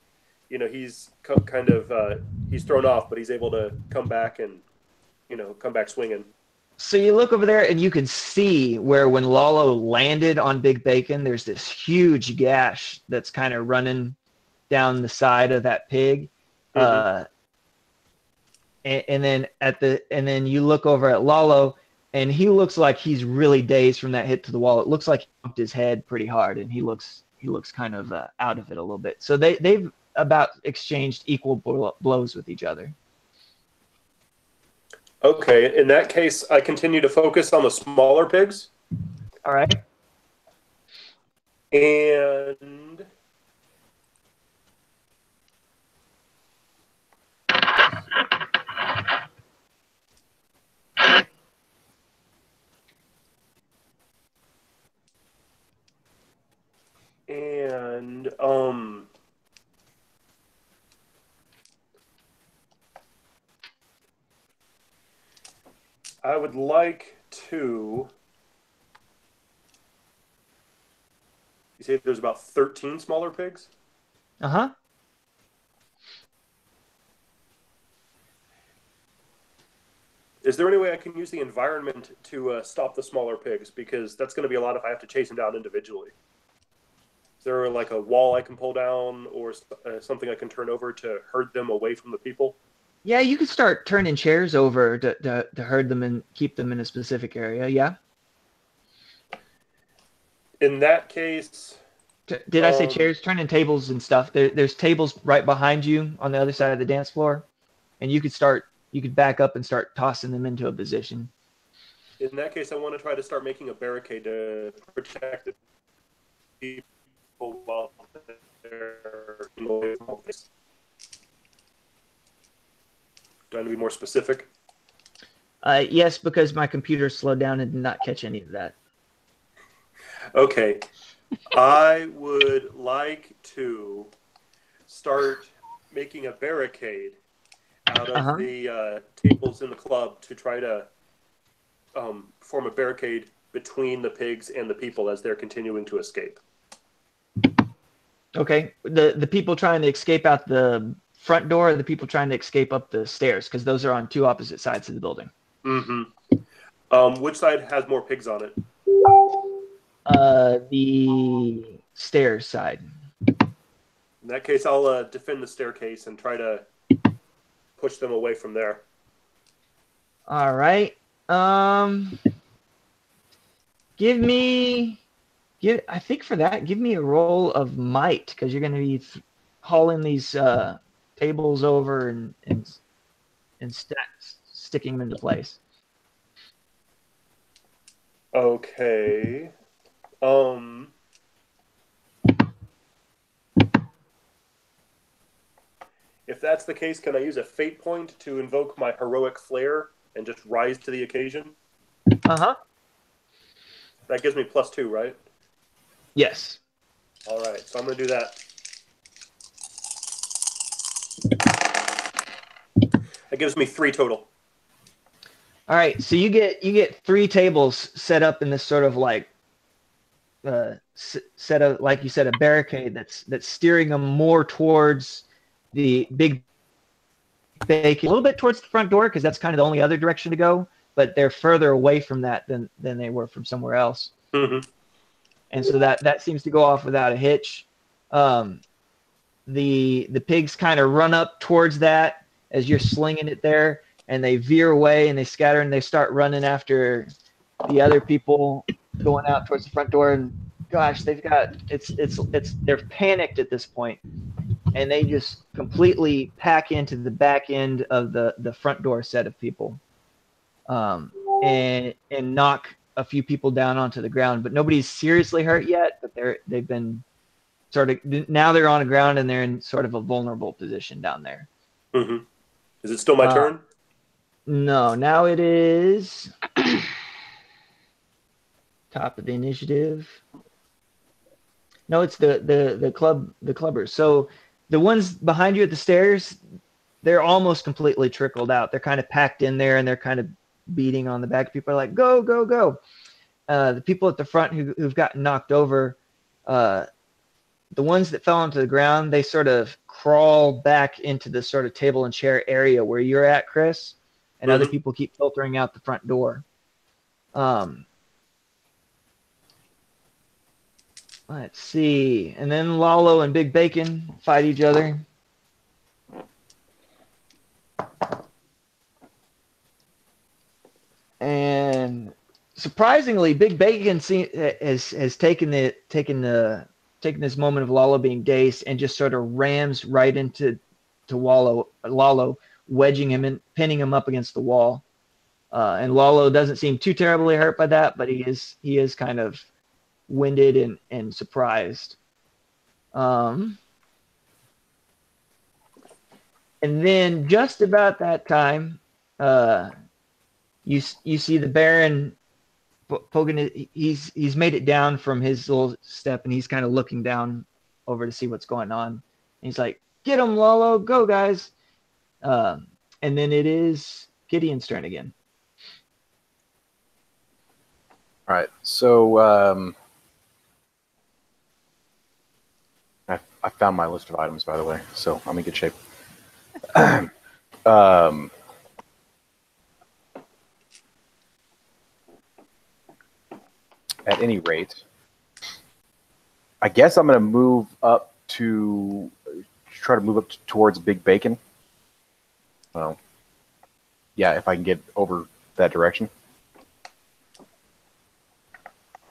he's kind of, he's thrown off, but he's able to come back and, come back swinging? So you look over there and you can see where when Lalo landed on Big Bacon, there's this huge gash that's kind of running down the side of that pig. Mm-hmm. And then you look over at Lalo, and he looks like he's really dazed from that hit to the wall. It looks like he bumped his head pretty hard, and he looks kind of out of it a little bit. So they've about exchanged equal blows with each other. Okay, in that case, I continue to focus on the smaller pigs. All right. And I would like to. You say there's about 13 smaller pigs? Uh-huh. Is there any way I can use the environment to stop the smaller pigs? Because that's going to be a lot if I have to chase them down individually. Is there like a wall I can pull down, or something I can turn over to herd them away from the people? Yeah, you could start turning chairs over to herd them and keep them in a specific area. Yeah. In that case, Did I say chairs? Turning tables and stuff. There's tables right behind you on the other side of the dance floor, and you could back up and start tossing them into a position. in that case, I want to try to start making a barricade to protect the people while they're away from all this. Do I need to be more specific? Yes, because my computer slowed down and did not catch any of that. Okay. I would like to start making a barricade out of the tables in the club to try to form a barricade between the pigs and the people as they're continuing to escape. Okay. The people trying to escape out the front door, or the people trying to escape up the stairs, because those are on two opposite sides of the building. Mm-hmm. Which side has more pigs on it? The stairs side. In that case, I'll defend the staircase and try to push them away from there. All right. I think for that, give me a roll of might, because you're going to be hauling these tables over and sticking them into place. Okay. If that's the case, can I use a fate point to invoke my heroic flair and just rise to the occasion? Uh-huh. That gives me +2, right? Yes. All right, so I'm going to do that. That gives me 3 total. All right, so you get 3 tables set up in this sort of like set up, like you said, a barricade that's steering them more towards the big bacon, a little bit towards the front door, because that's kind of the only other direction to go, but they're further away from that than they were from somewhere else. Mm-hmm. And so that seems to go off without a hitch. The pigs kind of run up towards that as you're slinging it there, and they veer away and they scatter and they start running after the other people going out towards the front door. And gosh, they're panicked at this point, and they just completely pack into the back end of the front door set of people, and knock a few people down onto the ground. But nobody's seriously hurt yet, but they've been sort of, now they're on the ground and they're in sort of a vulnerable position down there. Mm-hmm. Is it still my turn? No, now it is top of the initiative. No, it's the clubbers. So the ones behind you at the stairs, they're almost completely trickled out. They're kind of packed in there and they're kind of beating on the back. People are like, go, go, go. The people at the front who've gotten knocked over, the ones that fell onto the ground, they sort of crawl back into the sort of table and chair area where you're at, Chris, and other people keep filtering out the front door. Let's see. And then Lalo and Big Bacon fight each other. And surprisingly, Big Bacon has taken this moment of Lalo being dazed and just sort of rams right into Lalo, wedging him and pinning him up against the wall. And Lalo doesn't seem too terribly hurt by that, but he is kind of winded and surprised. And then just about that time, you see the Baron poking it. He's made it down from his little step, and he's kind of looking down over to see what's going on. And he's like, "Get him, Lalo! Go, guys!" And then it is Gideon's turn again. All right, so I found my list of items, by the way, so I'm in good shape. At any rate, I guess I'm going to move up to try to move up towards Big Bacon. Well, yeah, if I can get over that direction.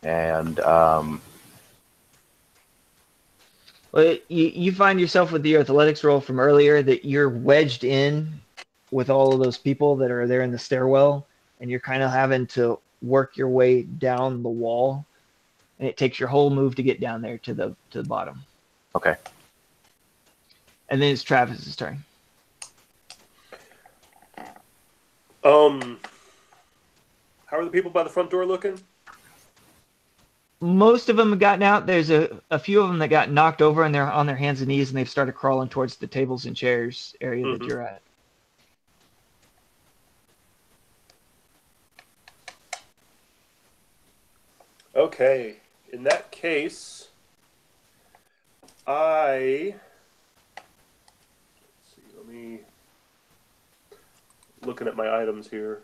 And Well, you find yourself with the athletics roll from earlier that you're wedged in with all of those people that are there in the stairwell, and you're kind of having to work your way down the wall, and it takes your whole move to get down there to the bottom. Okay. And then it's Travis's turn. How are the people by the front door looking? Most of them have gotten out. There's a few of them that got knocked over and they're on their hands and knees and they've started crawling towards the tables and chairs area that you're at. Okay. In that case, let's see, let me looking at my items here.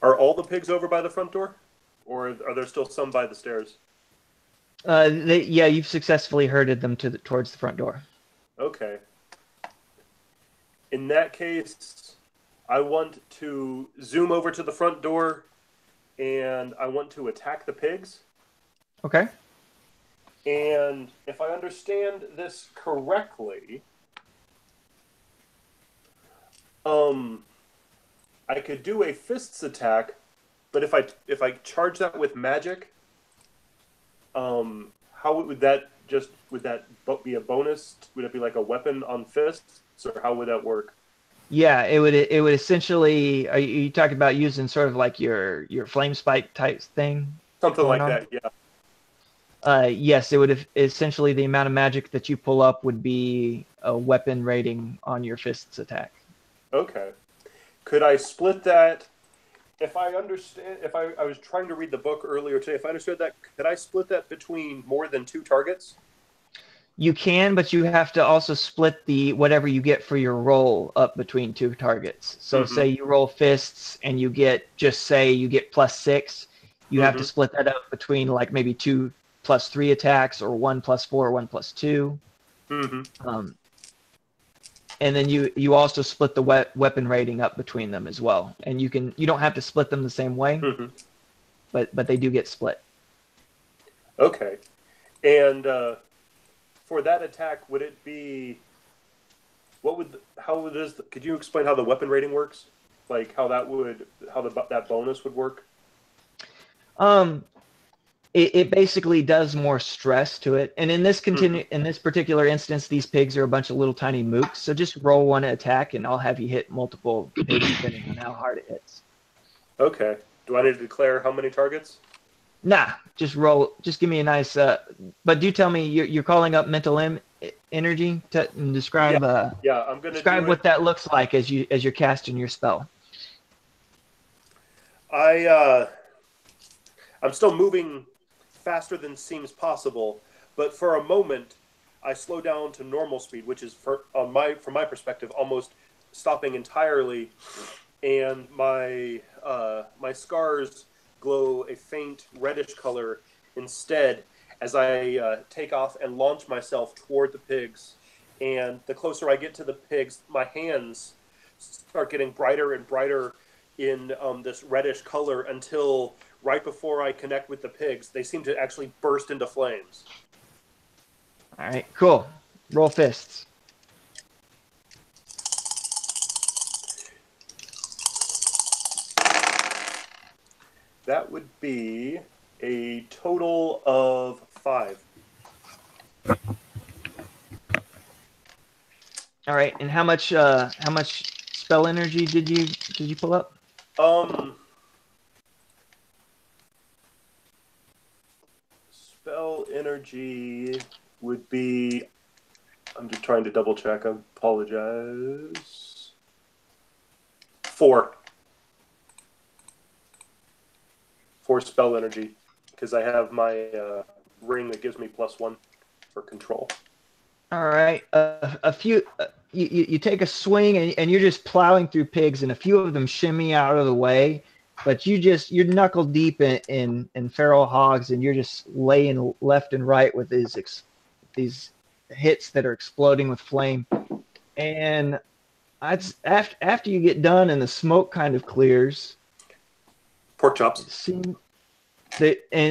Are all the pigs over by the front door? Or are there still some by the stairs? Yeah, you've successfully herded them towards the front door. Okay. In that case, I want to zoom over to the front door and I want to attack the pigs. Okay. And if I understand this correctly, I could do a fists attack, but if I charge that with magic, how would that be a bonus? Would it be like a weapon on fists, or how would that work? Yeah, it would essentially. Are you talking about using sort of like your flame spike type thing? Something like that, yeah. Yes, it would essentially the amount of magic that you pull up would be a weapon rating on your fists attack. Okay. Could I split that? If I understand, if I was trying to read the book earlier today, if I understood that, could I split that between more than 2 targets? You can, but you have to also split the whatever you get for your roll up between 2 targets. So say you roll fists and you get +6, you have to split that up between like maybe 2 + 3 attacks or 1 + 4, 1 + 2. And then you also split the weapon rating up between them as well. And you don't have to split them the same way, but they do get split. Okay. And for that attack, would it be could you explain how the weapon rating works? Like how that bonus would work? It basically does more stress to it. And in this particular instance, these pigs are a bunch of little tiny mooks. So just roll 1 attack and I'll have you hit multiple pigs depending on how hard it hits. Okay. Do I need to declare how many targets? Nah, just roll. Just give me a nice. But do tell me you're calling up mental energy and describe. Yeah, I'm gonna describe what that looks like as you're casting your spell. I'm still moving faster than seems possible, but for a moment, I slow down to normal speed, which is from my perspective almost stopping entirely, and my scars glow a faint reddish color instead as I take off and launch myself toward the pigs. And the closer I get to the pigs, my hands start getting brighter and brighter in this reddish color until right before I connect with the pigs, they seem to actually burst into flames. All right, cool. Roll fists. That would be a total of 5. All right, and how much spell energy did you pull up? Spell energy would be. I'm just trying to double check. I apologize. 4. 4 spell energy, because I have my ring that gives me +1 for control. All right. A few. You take a swing and you're just plowing through pigs, and a few of them shimmy out of the way, but you're knuckle deep in feral hogs, and you're just laying left and right with these hits that are exploding with flame. And after you get done and the smoke kind of clears, Pork chops. and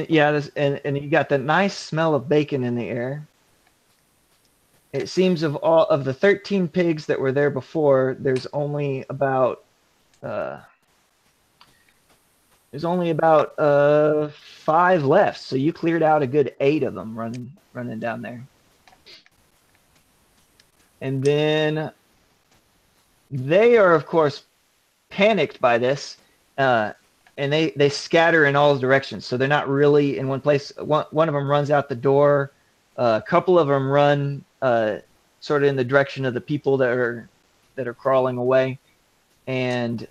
you got the nice smell of bacon in the air. It seems of all of the 13 pigs that were there before, there's only about 5 left. So you cleared out a good 8 of them running down there. And then they are, of course, panicked by this, and they scatter in all directions. So they're not really in one place. One of them runs out the door. A couple of them run sort of in the direction of the people that are crawling away, and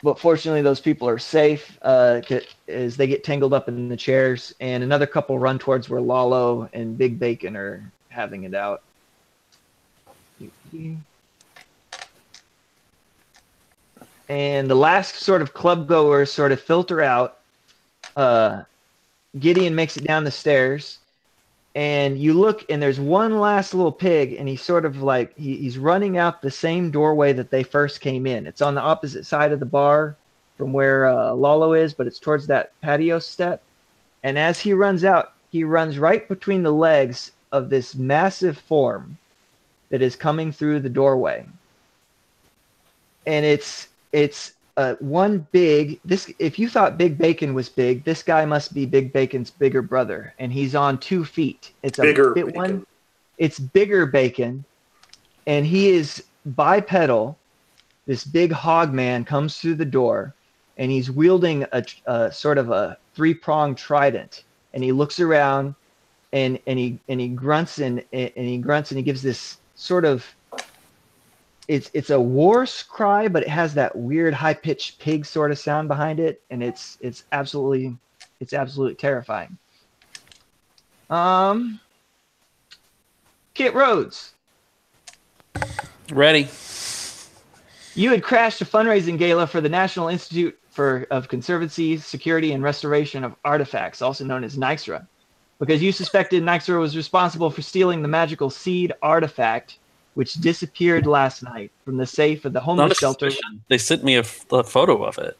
but fortunately those people are safe as they get tangled up in the chairs. And another couple run towards where Lalo and Big Bacon are having it out. And the last sort of club goers sort of filter out. Gideon makes it down the stairs, and you look, and there's one last little pig, and he's sort of like he's running out the same doorway that they first came in. It's on the opposite side of the bar from where Lalo is, but it's towards that patio step. And as he runs out, he runs right between the legs of this massive form that is coming through the doorway. And it's one big. If you thought Big Bacon was big, this guy must be Big Bacon's bigger brother, and he's on 2 feet. It's Bigger a bit Bacon. one. It's Bigger Bacon, and he is bipedal. This big hog man comes through the door, and he's wielding a sort of a 3-pronged trident. And he looks around, and he grunts and he gives this sort of. It's a war cry, but it has that weird high-pitched pig sort of sound behind it, and it's absolutely terrifying. Kit Rhodes. Ready. You had crashed a fundraising gala for the National Institute of Conservancy, Security, and Restoration of Artifacts, also known as NYSRA, because you suspected NYSRA was responsible for stealing the magical seed artifact which disappeared last night from the safe of the homeless shelter. They sent me a photo of it.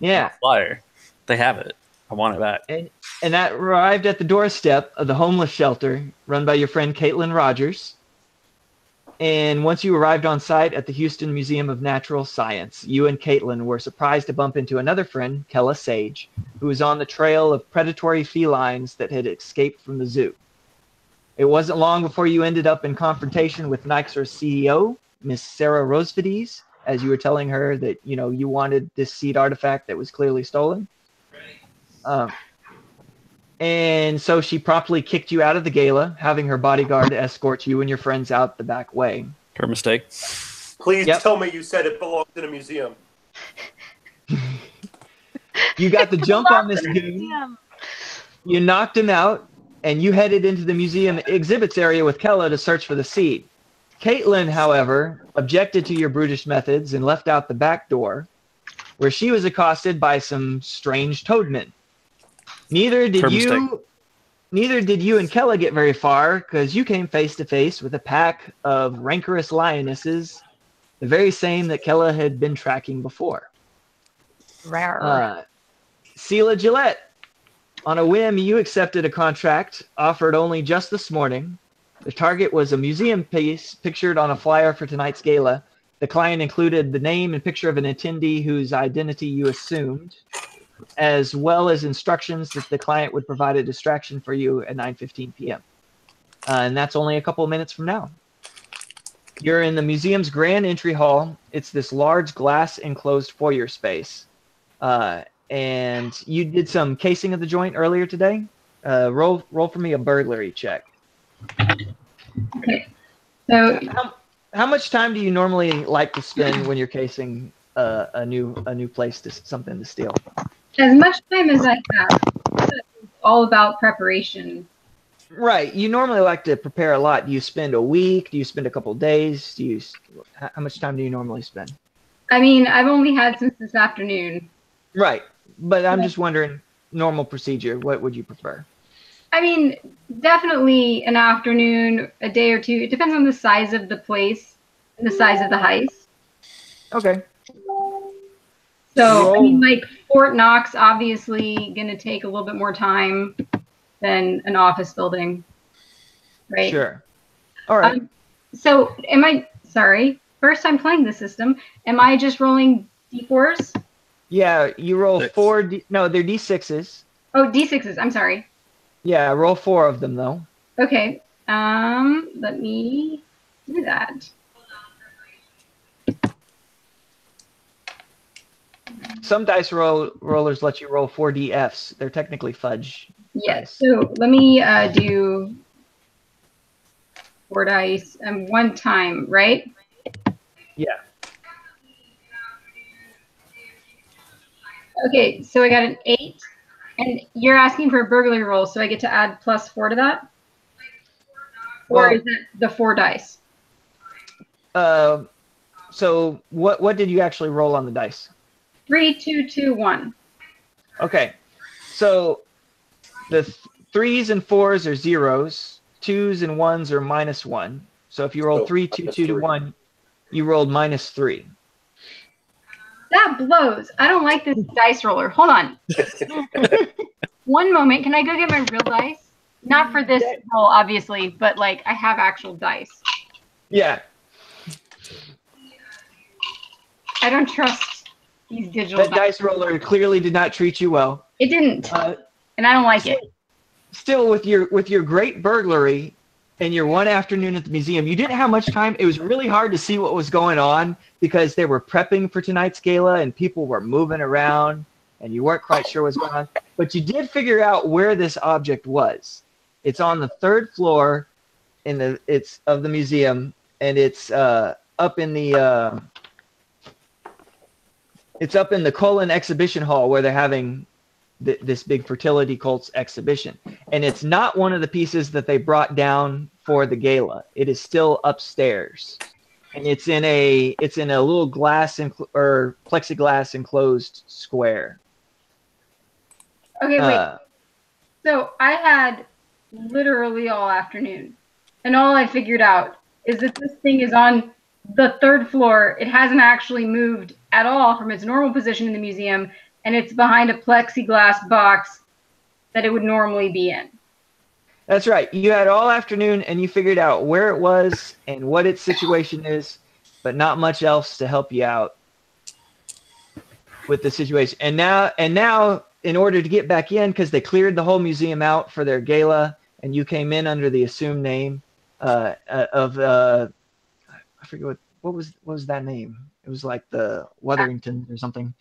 Yeah. A flyer. They have it. I want it back. And that arrived at the doorstep of the homeless shelter run by your friend Kaitlyn Rogers. And once you arrived on site at the Housden Museum of Natural Science, you and Kaitlyn were surprised to bump into another friend, Kella Sage, who was on the trail of predatory felines that had escaped from the zoo. It wasn't long before you ended up in confrontation with NYSRA's CEO, Miss Sarah Rosefides, as you were telling her that, you wanted this seed artifact that was clearly stolen. And so she promptly kicked you out of the gala, having her bodyguard escort you and your friends out the back way. Her mistake. Please tell me you said it belongs in a museum. You got the jump on this dude. You knocked him out, and you headed into the museum exhibits area with Kella to search for the seed. Kaitlyn, however, objected to your brutish methods and left out the back door, where she was accosted by some strange toadmen. Neither did you and Kella get very far, because you came face to face with a pack of rancorous lionesses, the very same that Kella had been tracking before. Rare. Selah Jillette. On a whim, you accepted a contract offered only just this morning. The target was a museum piece pictured on a flyer for tonight's gala. The client included the name and picture of an attendee whose identity you assumed, as well as instructions that the client would provide a distraction for you at 9:15 p.m. And that's only a couple of minutes from now. You're in the museum's grand entry hall. It's this large glass enclosed foyer space. And you did some casing of the joint earlier today. Roll for me a burglary check. Okay. So how much time do you normally like to spend when you're casing a new place, something to steal? as much time as I have. It's all about preparation. Right. You normally like to prepare a lot. Do you spend a week? Do you spend a couple of days? How much time do you normally spend? I mean, I've only had since this afternoon. Right. But I'm just wondering, normal procedure, what would you prefer? I mean, definitely an afternoon, a day or two. It depends on the size of the place and the size of the heist. Okay. So, I mean, like Fort Knox, obviously going to take a little bit more time than an office building, right? Sure. All right. So, sorry, first time playing the system. Am I just rolling D4s? Yeah, you roll Six. no, they're D6s. Oh, D6s. I'm sorry. Yeah, roll 4 of them though. Okay. Let me do that. Some dice rollers let you roll 4DFs. They're technically fudge. Yes. Dice. So let me do 4 dice and 1 time, right? Yeah. Okay, so I got an 8, and you're asking for a burglary roll, so I get to add +4 to that? Or Well, is it the 4 dice? So what did you actually roll on the dice? 3, 2, 2, 1. Okay. So the 3s and 4s are 0s. 2s and 1s are -1. So if you roll 3, 2, 2 to 1, you rolled -3. That blows. I don't like this dice roller. Hold on. One moment. Can I go get my real dice? Not for this roll, obviously, but like I have actual dice. Yeah. I don't trust these digital That dice roller clearly did not treat you well. It didn't. And I don't like it. Still, with your great burglary and your one afternoon at the museum, you didn't have much time. It was really hard to see what was going on because they were prepping for tonight's gala and people were moving around and you weren't quite sure what's going on. But you did figure out where this object was. It's on the 3rd floor of the museum, and it's up in the Cullen exhibition hall where they're having this big fertility cults exhibition. And it's not one of the pieces that they brought down for the gala. It is still upstairs, and it's in a little glass or plexiglass enclosed square. Okay, wait. So I had literally all afternoon, and all I figured out is that this thing is on the 3rd floor. It hasn't actually moved at all from its normal position in the museum, and it's behind a plexiglass box that it would normally be in. That's right. You had all afternoon, and you figured out where it was and what its situation is, but not much else to help you out with the situation. And now, in order to get back in, because they cleared the whole museum out for their gala, and you came in under the assumed name of I forget what was that name? It was like the Wetherington or something.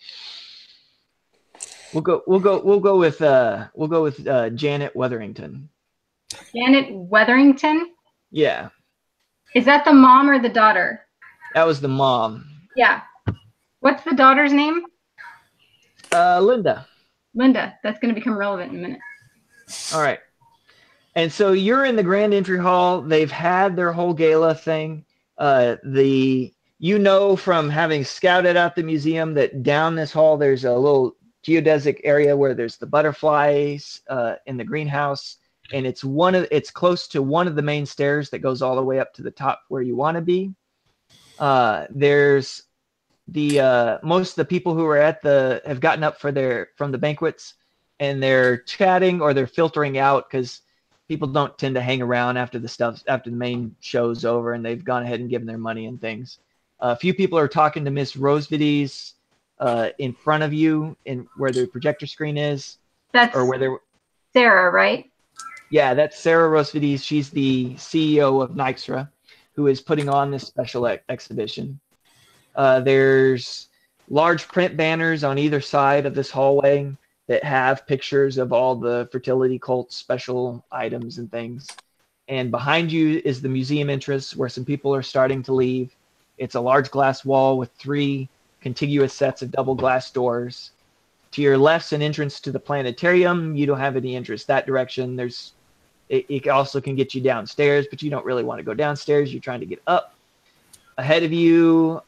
We'll go with Janet Wetherington. Janet Wetherington? Yeah. Is that the mom or the daughter? That was the mom. Yeah. What's the daughter's name? Linda. Linda. That's going to become relevant in a minute. All right. And so you're in the grand entry hall. They've had their whole gala thing. From having scouted out the museum that down this hall there's a little geodesic area where there's the butterflies in the greenhouse, and it's close to one of the main stairs that goes all the way up to the top where you want to be. There's most of the people who are have gotten up from the banquets, and they're chatting or they're filtering out because people don't tend to hang around after the main show's over, and they've gone ahead and given their money and things. A few people are talking to Miss Rosevides in front of you, in where the projector screen is. That's Sarah, right? Yeah, that's Sarah Rosevides. She's the CEO of Nixra, who is putting on this special exhibition. There's large print banners on either side of this hallway that have pictures of all the fertility cult special items and things. And behind you is the museum entrance where some people are starting to leave. It's a large glass wall with 3 contiguous sets of double glass doors. To your left's an entrance to the planetarium. You don't have any interest that direction. It also can get you downstairs, but you don't really want to go downstairs. You're trying to get up. Ahead of you,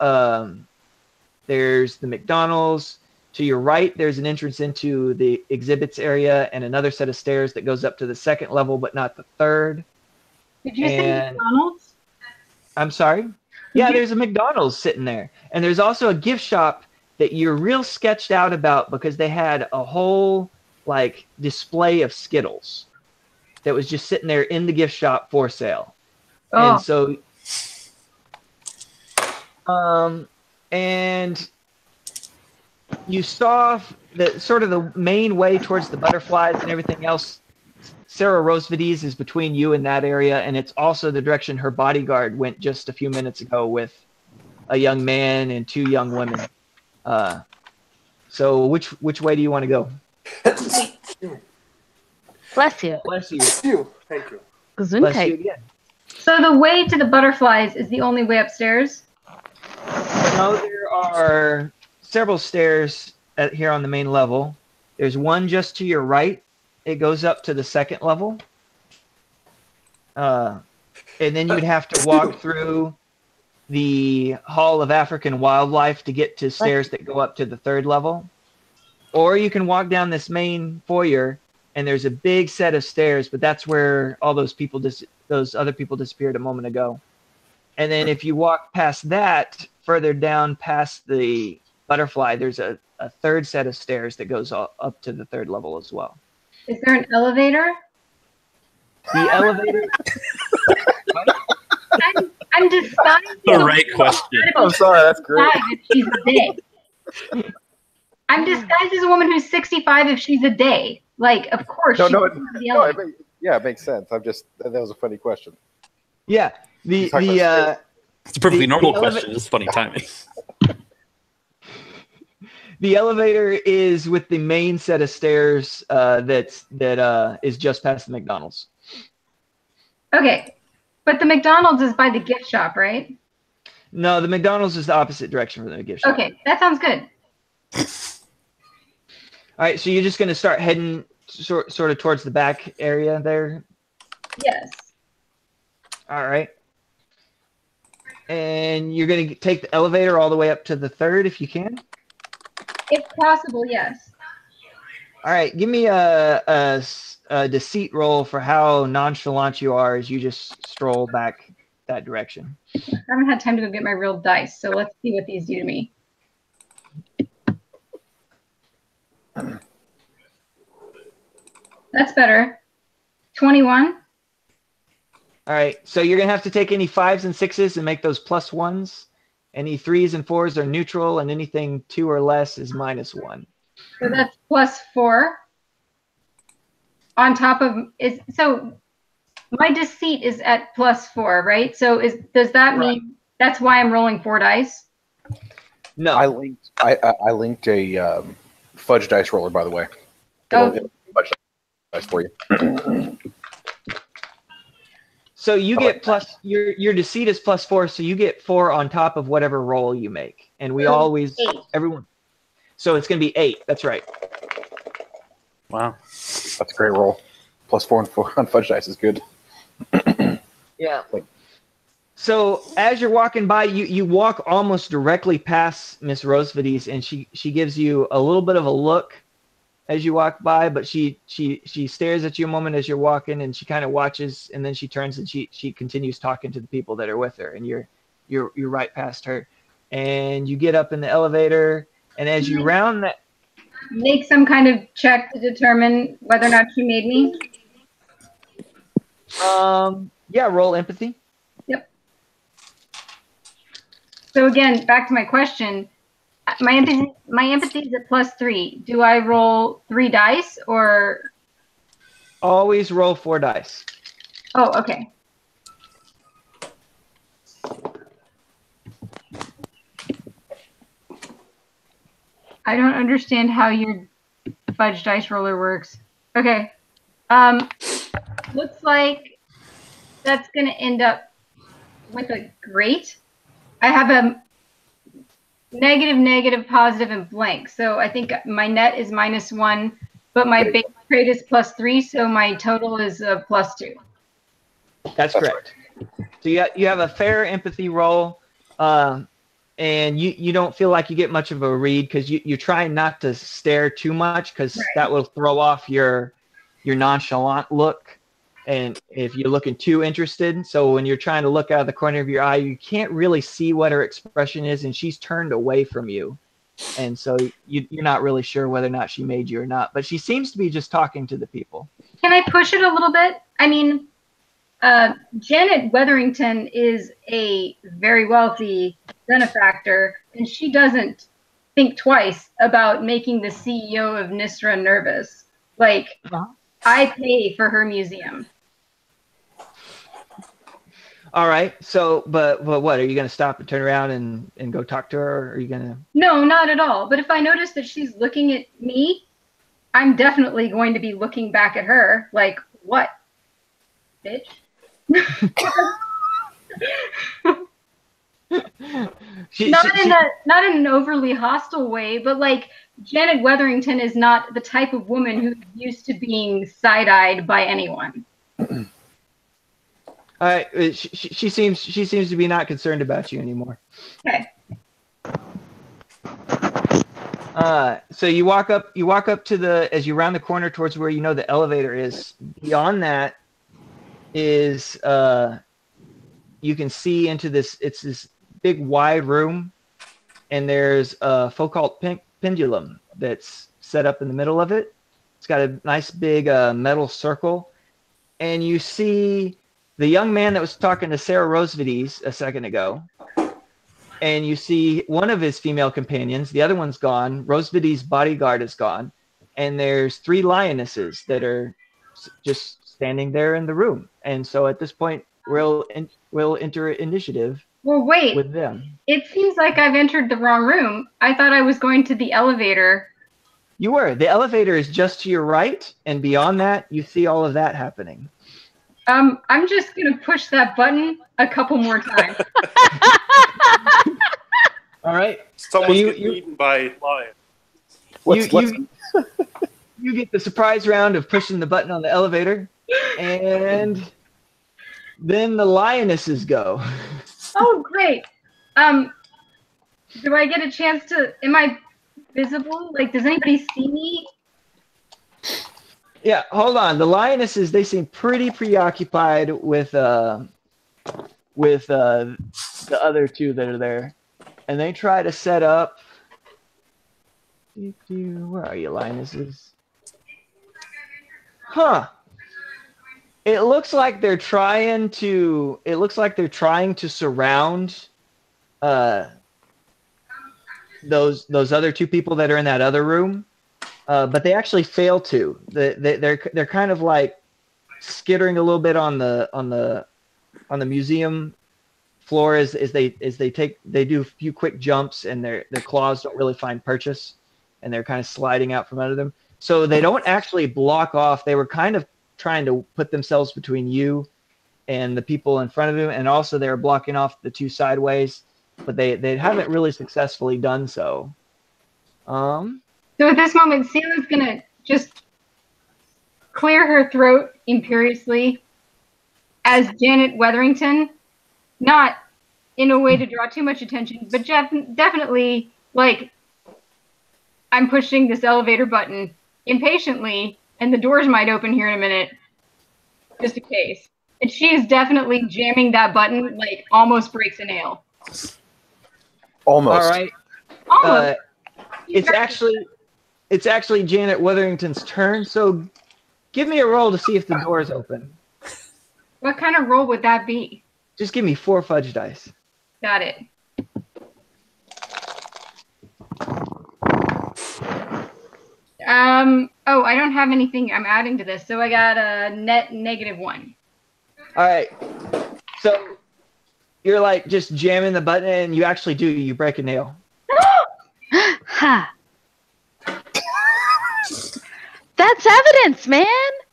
there's the McDonald's. To your right, there's an entrance into the exhibits area and another set of stairs that goes up to the second level, but not the third. Did you say McDonald's? I'm sorry? Yeah, there's a McDonald's sitting there. And there's also a gift shop that you're real sketched out about because they had a whole like display of Skittles that was just sitting there in the gift shop for sale. Oh. And so and you saw the sort of the main way towards the butterflies and everything else. Sarah Rosevides is between you and that area, and it's also the direction her bodyguard went just a few minutes ago with a young man and 2 young women. So which way do you want to go? Bless you. Bless you. Thank you. Bless you Gesundheit. again. So the way to the butterflies is the only way upstairs? No, there are several stairs here on the main level. There's one just to your right. It goes up to the second level. And then you'd have to walk through the Hall of African Wildlife to get to stairs that go up to the third level. Or you can walk down this main foyer, and there's a big set of stairs, but that's where all those other people disappeared a moment ago. And then if you walk past that, further down past the butterfly, there's a third set of stairs that goes up to the third level as well. Is there an elevator? The elevator. I'm disguised. The right question. I'm sorry, that's great. If she's a day. I'm disguised as a woman who's 65 if she's a day. Like, of course. It makes sense. That was a funny question. Yeah. It's a perfectly normal question. It's funny timing. The elevator is with the main set of stairs that is just past the McDonald's. Okay. But the McDonald's is by the gift shop, right? No, the McDonald's is the opposite direction from the gift shop. Okay, that sounds good. All right, so you're just going to start heading sort of towards the back area there? Yes. All right. And you're going to take the elevator all the way up to the third if you can? If possible, yes. All right, give me a deceit roll for how nonchalant you are as you just stroll back that direction. I haven't had time to go get my real dice, so let's see what these do to me. That's better. 21. All right, so you're going to have to take any 5s and 6s and make those +1s. Any 3s and 4s are neutral, and anything 2 or less is -1. So that's +4. On top of so my deceit is at +4, right? So does that mean that's why I'm rolling 4 dice? No, I linked a fudge dice roller, by the way. It'll fudge dice for you. So you get your deceit is +4, so you get 4 on top of whatever roll you make, and we always 8. everyone. So it's going to be 8. That's right. Wow, that's a great roll. +4 and 4 on fudge dice is good. Yeah. So as you're walking by, you walk almost directly past Miss Rosevides, and she gives you a little bit of a look as you walk by, but she stares at you a moment as you're walking, and she kind of watches, and then she turns and she continues talking to the people that are with her, and you're right past her, and you get up in the elevator, and as you round that, make some kind of check to determine whether or not she made me. Yeah, roll empathy. Yep. So again, back to my question. My empathy is at +3. Do I roll 3 dice or? Always roll 4 dice. Oh, okay. I don't understand how your fudge dice roller works. Okay. Looks like that's going to end up with a great. I have a negative, positive, and blank. So I think my net is -1, but my base trait is +3, so my total is +2. That's correct. So you have a fair empathy roll. and you don't feel like you get much of a read because you try not to stare too much because that will throw off your nonchalant look. And if you're looking too interested, so when you're trying to look out of the corner of your eye, you can't really see what her expression is, and she's turned away from you. And so you're not really sure whether or not she made you or not. But she seems to be just talking to the people. Can I push it a little bit? I mean, Janet Wetherington is a very wealthy benefactor, and she doesn't think twice about making the CEO of Nisra nervous. Like, I pay for her museum. All right. So, but what? Are you going to stop and turn around and go talk to her? Or are you going to? No, not at all. But if I notice that she's looking at me, I'm definitely going to be looking back at her. Like, what? Bitch? Not in an overly hostile way, but like Janet Wetherington is not the type of woman who's used to being side-eyed by anyone. She seems to be not concerned about you anymore. Okay. So you walk up to as you round the corner towards where you know the elevator is. Beyond that is you can see into this. It's this big wide room, and there's a Foucault pendulum that's set up in the middle of it. It's got a nice big metal circle, and you see the young man that was talking to Sarah Rosevides a second ago, and you see one of his female companions. The other one's gone. Rosevides' bodyguard is gone, and there's 3 lionesses that are just standing there in the room. And so at this point, we'll enter initiative. Well, wait. With them. It seems like I've entered the wrong room. I thought I was going to the elevator. You were. The elevator is just to your right, and beyond that, you see all of that happening. I'm just going to push that button a couple more times. All right. Someone's getting eaten by lions. You get the surprise round of pushing the button on the elevator, and then the lionesses go. Oh, great. Do I get a chance to... Am I visible? Like, does anybody see me? Yeah, hold on. The lionesses, they seem pretty preoccupied with the other 2 that are there. And they try to set up... Where are you, lionesses? Huh. It looks like they're trying to surround those other 2 people that are in that other room. But they actually fail to. They're kind of like skittering a little bit on the museum floor as they do a few quick jumps, and their claws don't really find purchase, and they're kind of sliding out from under them. So they don't actually block off. They were kind of trying to put themselves between you and the people in front of them, and also they were blocking off the 2 sideways, but they haven't really successfully done so. So at this moment, Selah's going to just clear her throat imperiously as Janet Wetherington, not in a way to draw too much attention, but definitely, like, I'm pushing this elevator button impatiently, and the doors might open here in a minute, just in case. And she is definitely jamming that button, like, almost breaks a nail. Almost. All right. Almost. It's actually Janet Wetherington's turn, so give me a roll to see if the door is open. What kind of roll would that be? Just give me 4 fudge dice. Got it. Oh, I don't have anything I'm adding to this, so I got a net -1. All right. So you're like just jamming the button, and you actually do. You break a nail. Ha! That's evidence, man.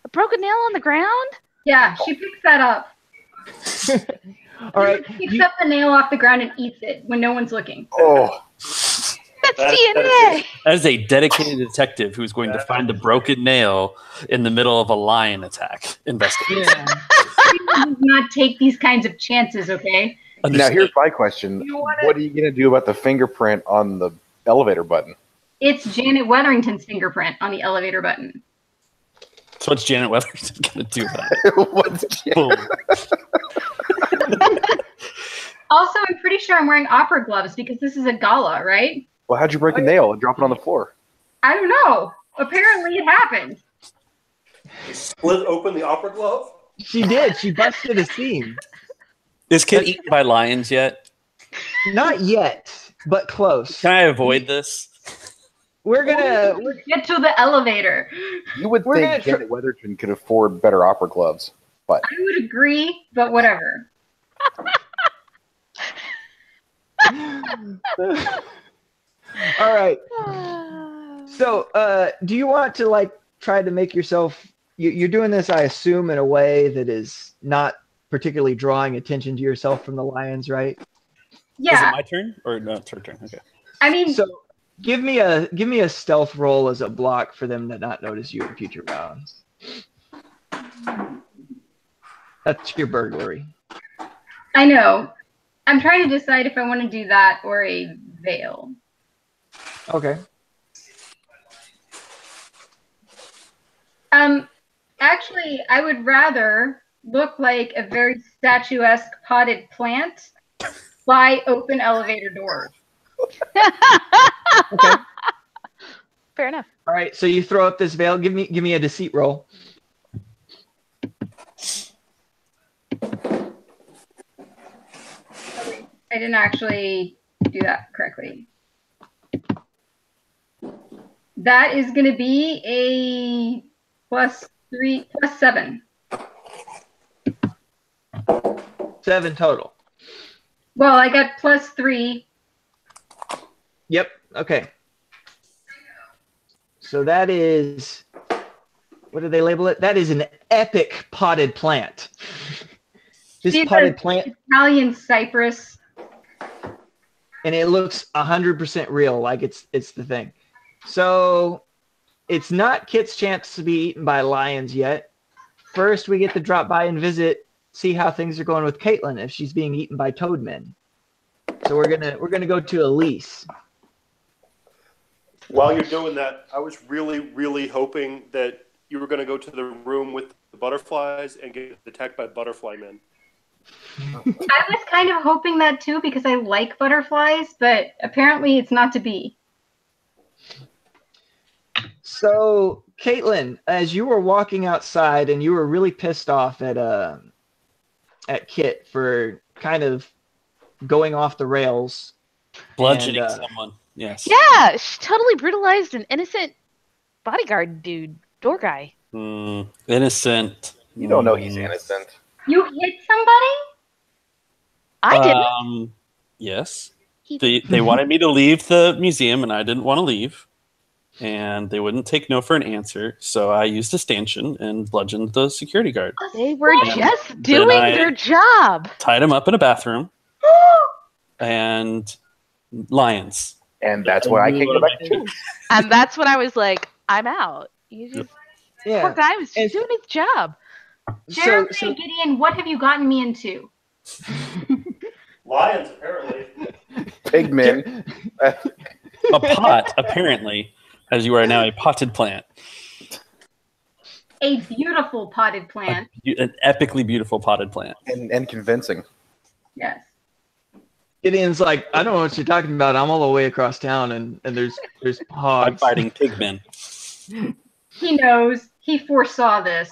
A broken nail on the ground. Yeah, she picks that up. All right. She picks up the nail off the ground and eats it when no one's looking. Oh. That's DNA. That is a dedicated detective who's going to find a broken nail in the middle of a lion attack investigation. She does not take these kinds of chances, okay? Now, here's my question. What are you going to do about the fingerprint on the elevator button? It's Janet Weatherington's fingerprint on the elevator button. So what's Janet Weatherington going to do about it? Also, I'm pretty sure I'm wearing opera gloves because this is a gala, right? Well, how'd you break a nail and drop it on the floor? I don't know. Apparently it happened. Split open the opera glove? She did. She busted a seam. Is Kit eaten by lions yet? Not yet, but close. Can I avoid this? We're gonna get to the elevator. You would think Janet Weatherington could afford better opera gloves, but I would agree, but whatever. All right. So, do you want to like try to make yourself? You're doing this, I assume, in a way that is not particularly drawing attention to yourself from the lions, right? Yeah. Is it my turn or no? It's her turn. Okay. I mean, so give me a stealth roll as a block for them to not notice you in future rounds. That's your burglary. I know. I'm trying to decide if I want to do that or a veil. Okay. Actually, I would rather look like a very statuesque potted plant by open elevator doors. Okay. Fair enough. All right. So you throw up this veil. Give me a deceit roll. I didn't actually do that correctly. That is going to be a +7. 7 total. Well, I got +3. Yep. Okay. So that is, what do they label it? That is an epic potted plant. This potted plant, Italian cypress, and it looks 100% real, like it's the thing. So it's not Kit's chance to be eaten by lions yet. First, we get to drop by and visit, see how things are going with Kaitlyn if she's being eaten by toadmen. So we're gonna go to Elise. While you're doing that, I was really, really hoping that you were going to go to the room with the butterflies and get attacked by butterfly men. I was kind of hoping that too because I like butterflies, but apparently it's not to be. So, Kaitlyn, as you were walking outside and you were really pissed off at Kit for kind of going off the rails. Bludgeoning someone. Yes. Yeah, she totally brutalized an innocent bodyguard dude, door guy. Innocent. You don't know he's innocent. You hit somebody? I didn't. Yes. They wanted me to leave the museum, and I didn't want to leave. And they wouldn't take no for an answer, so I used a stanchion and bludgeoned the security guard. They were just doing their job. Tied him up in a bathroom. And lions. And that's what I came back to. And that's when I was like, I'm out. You just, poor guy was just doing his job. Jeremiah Gideon, what have you gotten me into? Lions, apparently. Pigmen. A pot, apparently, as you are now a potted plant. A beautiful potted plant. An epically beautiful potted plant. And convincing. Yes. Gideon's like, I don't know what you're talking about. I'm all the way across town, and there's hogs. I'm fighting pigmen. He knows. He foresaw this.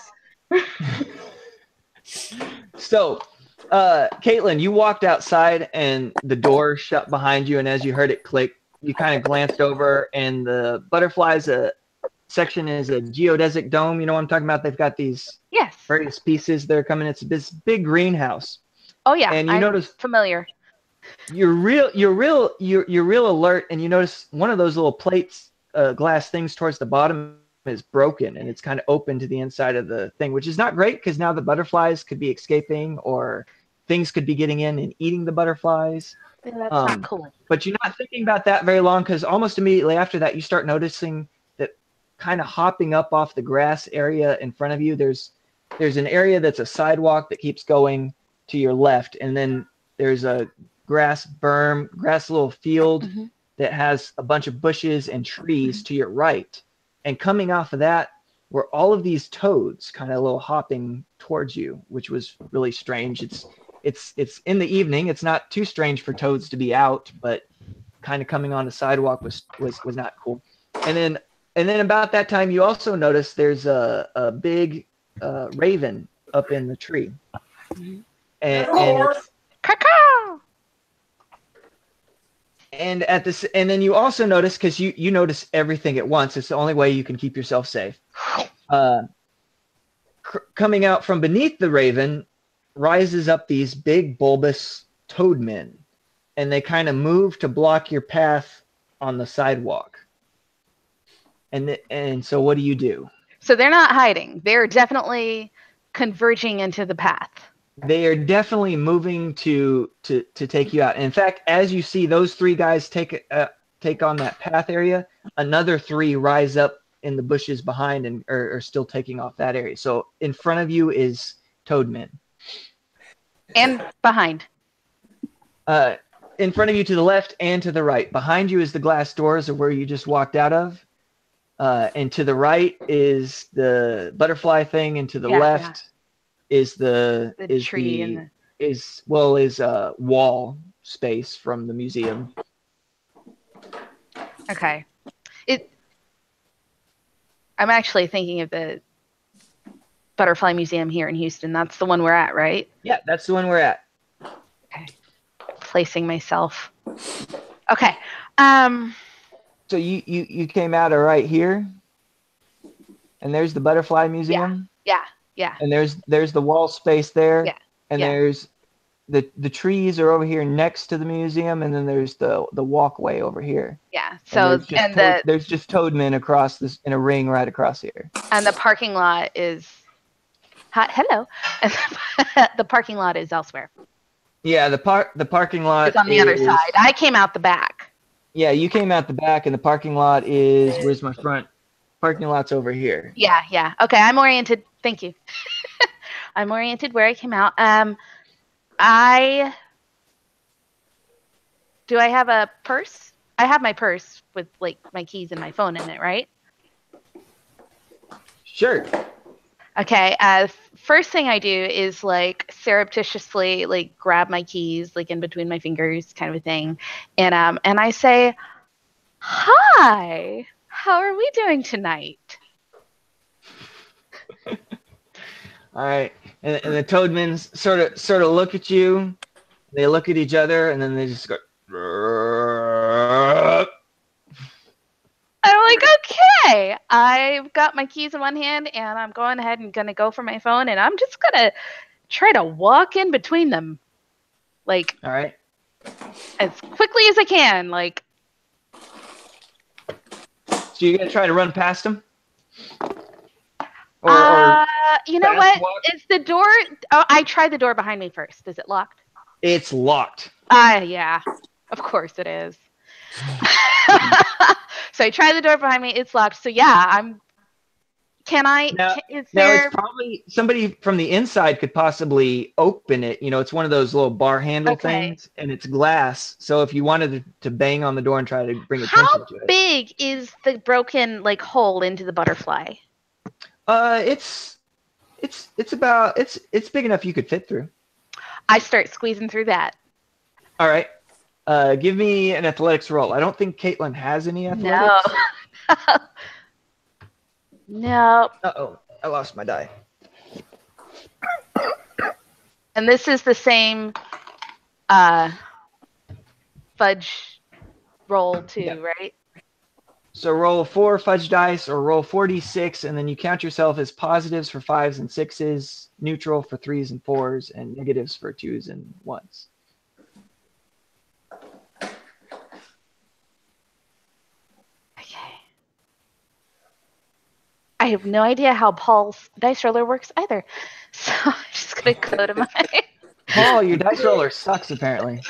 So, Kaitlyn, you walked outside, and the door shut behind you, and as you heard it click, you kind of glanced over, and the butterflies section is a geodesic dome. You know what I'm talking about? They've got these various pieces that are coming. It's this big greenhouse. Oh yeah, and you notice familiar. You're real alert, and you notice one of those little plates, glass things towards the bottom is broken, and it's kind of open to the inside of the thing, which is not great because now the butterflies could be escaping, or things could be getting in and eating the butterflies. Yeah, that's not cool. But you're not thinking about that very long because almost immediately after that, you start noticing that kind of hopping up off the grass area in front of you. There's an area that's a sidewalk that keeps going to your left, and then there's a grass little field Mm-hmm. that has a bunch of bushes and trees to your right. And coming off of that were all of these toads kind of a little hopping towards you, which was really strange. It's in the evening. It's not too strange for toads to be out, but kind of coming on the sidewalk was not cool. And then about that time, you also notice there's a big raven up in the tree. Mm-hmm. And then you also notice, because you notice everything at once. It's the only way you can keep yourself safe. Coming out from beneath the raven rises up these big bulbous toadmen, and they kind of move to block your path on the sidewalk. And so what do you do? So they're not hiding. They're definitely converging into the path. They are definitely moving to take you out. In fact, as you see those 3 guys take on that path area, another 3 rise up in the bushes behind and are still taking off that area. So in front of you is toadmen. And behind. In front of you to the left and to the right. Behind you is the glass doors of where you just walked out of. And to the right is the butterfly thing, and to the left is the tree is wall space from the museum. Okay. I'm actually thinking of the Butterfly Museum here in Houston. That's the one we're at, right? Yeah, that's the one we're at. Okay. Placing myself. Okay. So you came out of right here, and there's the Butterfly Museum. Yeah. And there's the wall space there. Yeah. And there's the trees are over here next to the museum, and then there's the walkway over here. Yeah. So there's just toadmen across this in a ring right across here. And the parking lot is hello. The parking lot is elsewhere. Yeah, the parking lot is on the other side. I came out the back. Yeah, you came out the back, and the parking lot is where's my front? Parking lot's over here. Yeah. Okay, I'm oriented. Thank you. I'm oriented where I came out. Do I have a purse? I have my purse with like my keys and my phone in it, right? Sure. Okay. First thing I do is like surreptitiously like grab my keys like in between my fingers, kind of a thing, and I say, "Hi, how are we doing tonight?" All right, and the toadmen sort of look at you. They look at each other, and then they just go. I'm like, okay, I've got my keys in one hand, and I'm going ahead and gonna go for my phone, and I'm just gonna try to walk in between them, like, all right, as quickly as I can, like. So you're gonna try to run past them? You know what? Is the door? Oh, I tried the door behind me first. Is it locked? It's locked. Yeah, of course it is. So I tried the door behind me. It's locked. So yeah, It's probably somebody from the inside could possibly open it. You know, it's one of those little bar handle things, and it's glass. So if you wanted to bang on the door and try to bring attention to it. How big is the broken like hole into the butterfly? It's big enough you could fit through. I start squeezing through that. All right. Give me an athletics roll. I don't think Kaitlyn has any athletics. No. No. Uh-oh. I lost my die. And this is the same fudge roll too, right? So roll 4 fudge dice or roll 4d6, and then you count yourself as positives for 5s and 6s, neutral for 3s and 4s, and negatives for 2s and 1s. Okay. I have no idea how Paul's dice roller works either. So I'm just going to go to my... Paul, your dice roller sucks, apparently.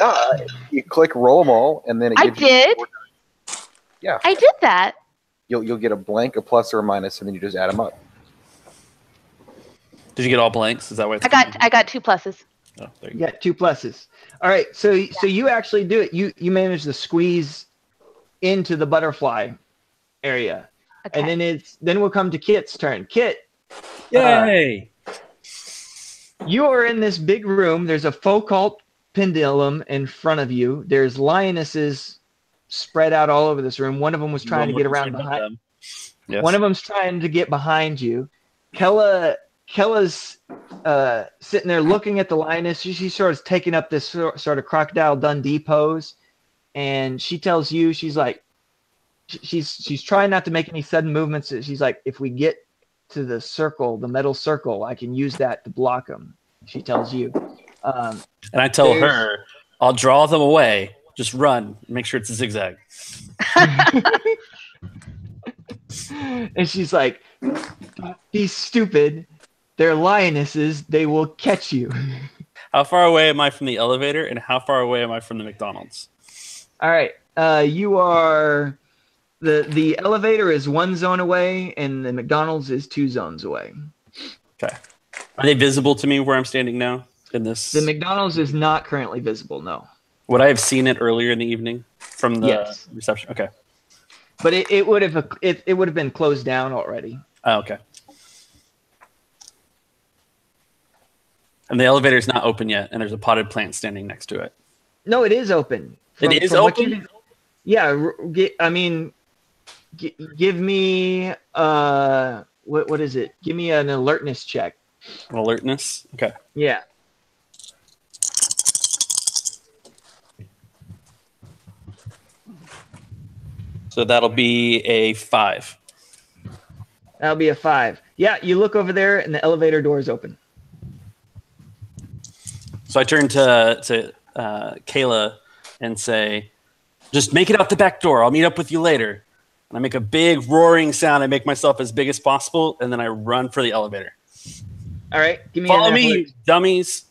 You click roll them all, and then it gives you... Yeah. I did that. You'll get a blank, a plus, or a minus, and then you just add them up. Did you get all blanks? Is that what I got 2 pluses. Oh, there You got 2 pluses. All right, so you actually do it. You manage to squeeze into the butterfly area, Okay. and then we'll come to Kit's turn. Kit, Yay! you are in this big room. There's a Foucault pendulum in front of you. There's lionesses spread out all over this room. One of them was trying to get around behind. Them. Yes. One of them's trying to get behind you. Kella's sitting there looking at the lioness. She sort of taking up this sort of Crocodile Dundee pose, and she tells you, she's like, she's trying not to make any sudden movements. She's like, if we get to the circle, the metal circle, I can use that to block them. She tells you. And I tell her, I'll draw them away. Just run. Make sure it's a zigzag. And she's like, be stupid. They're lionesses. They will catch you. How far away am I from the elevator, and how far away am I from the McDonald's? All right. You are... The elevator is 1 zone away, and the McDonald's is 2 zones away. Okay. Are they visible to me where I'm standing now? In this, the McDonald's is not currently visible. No. Would I have seen it earlier in the evening from the reception? Okay. But it would have been closed down already. Oh, okay. And the elevator is not open yet, and there's a potted plant standing next to it. No, it is open. It is open? Yeah, I mean, give me what is it? Give me an alertness check. An alertness? Okay. Yeah. So that'll be a 5. That'll be a 5. Yeah, you look over there, and the elevator door is open. So I turn to Kayla and say, just make it out the back door. I'll meet up with you later. And I make a big roaring sound. I make myself as big as possible, and then I run for the elevator. All right. Give me Follow me, you dummies.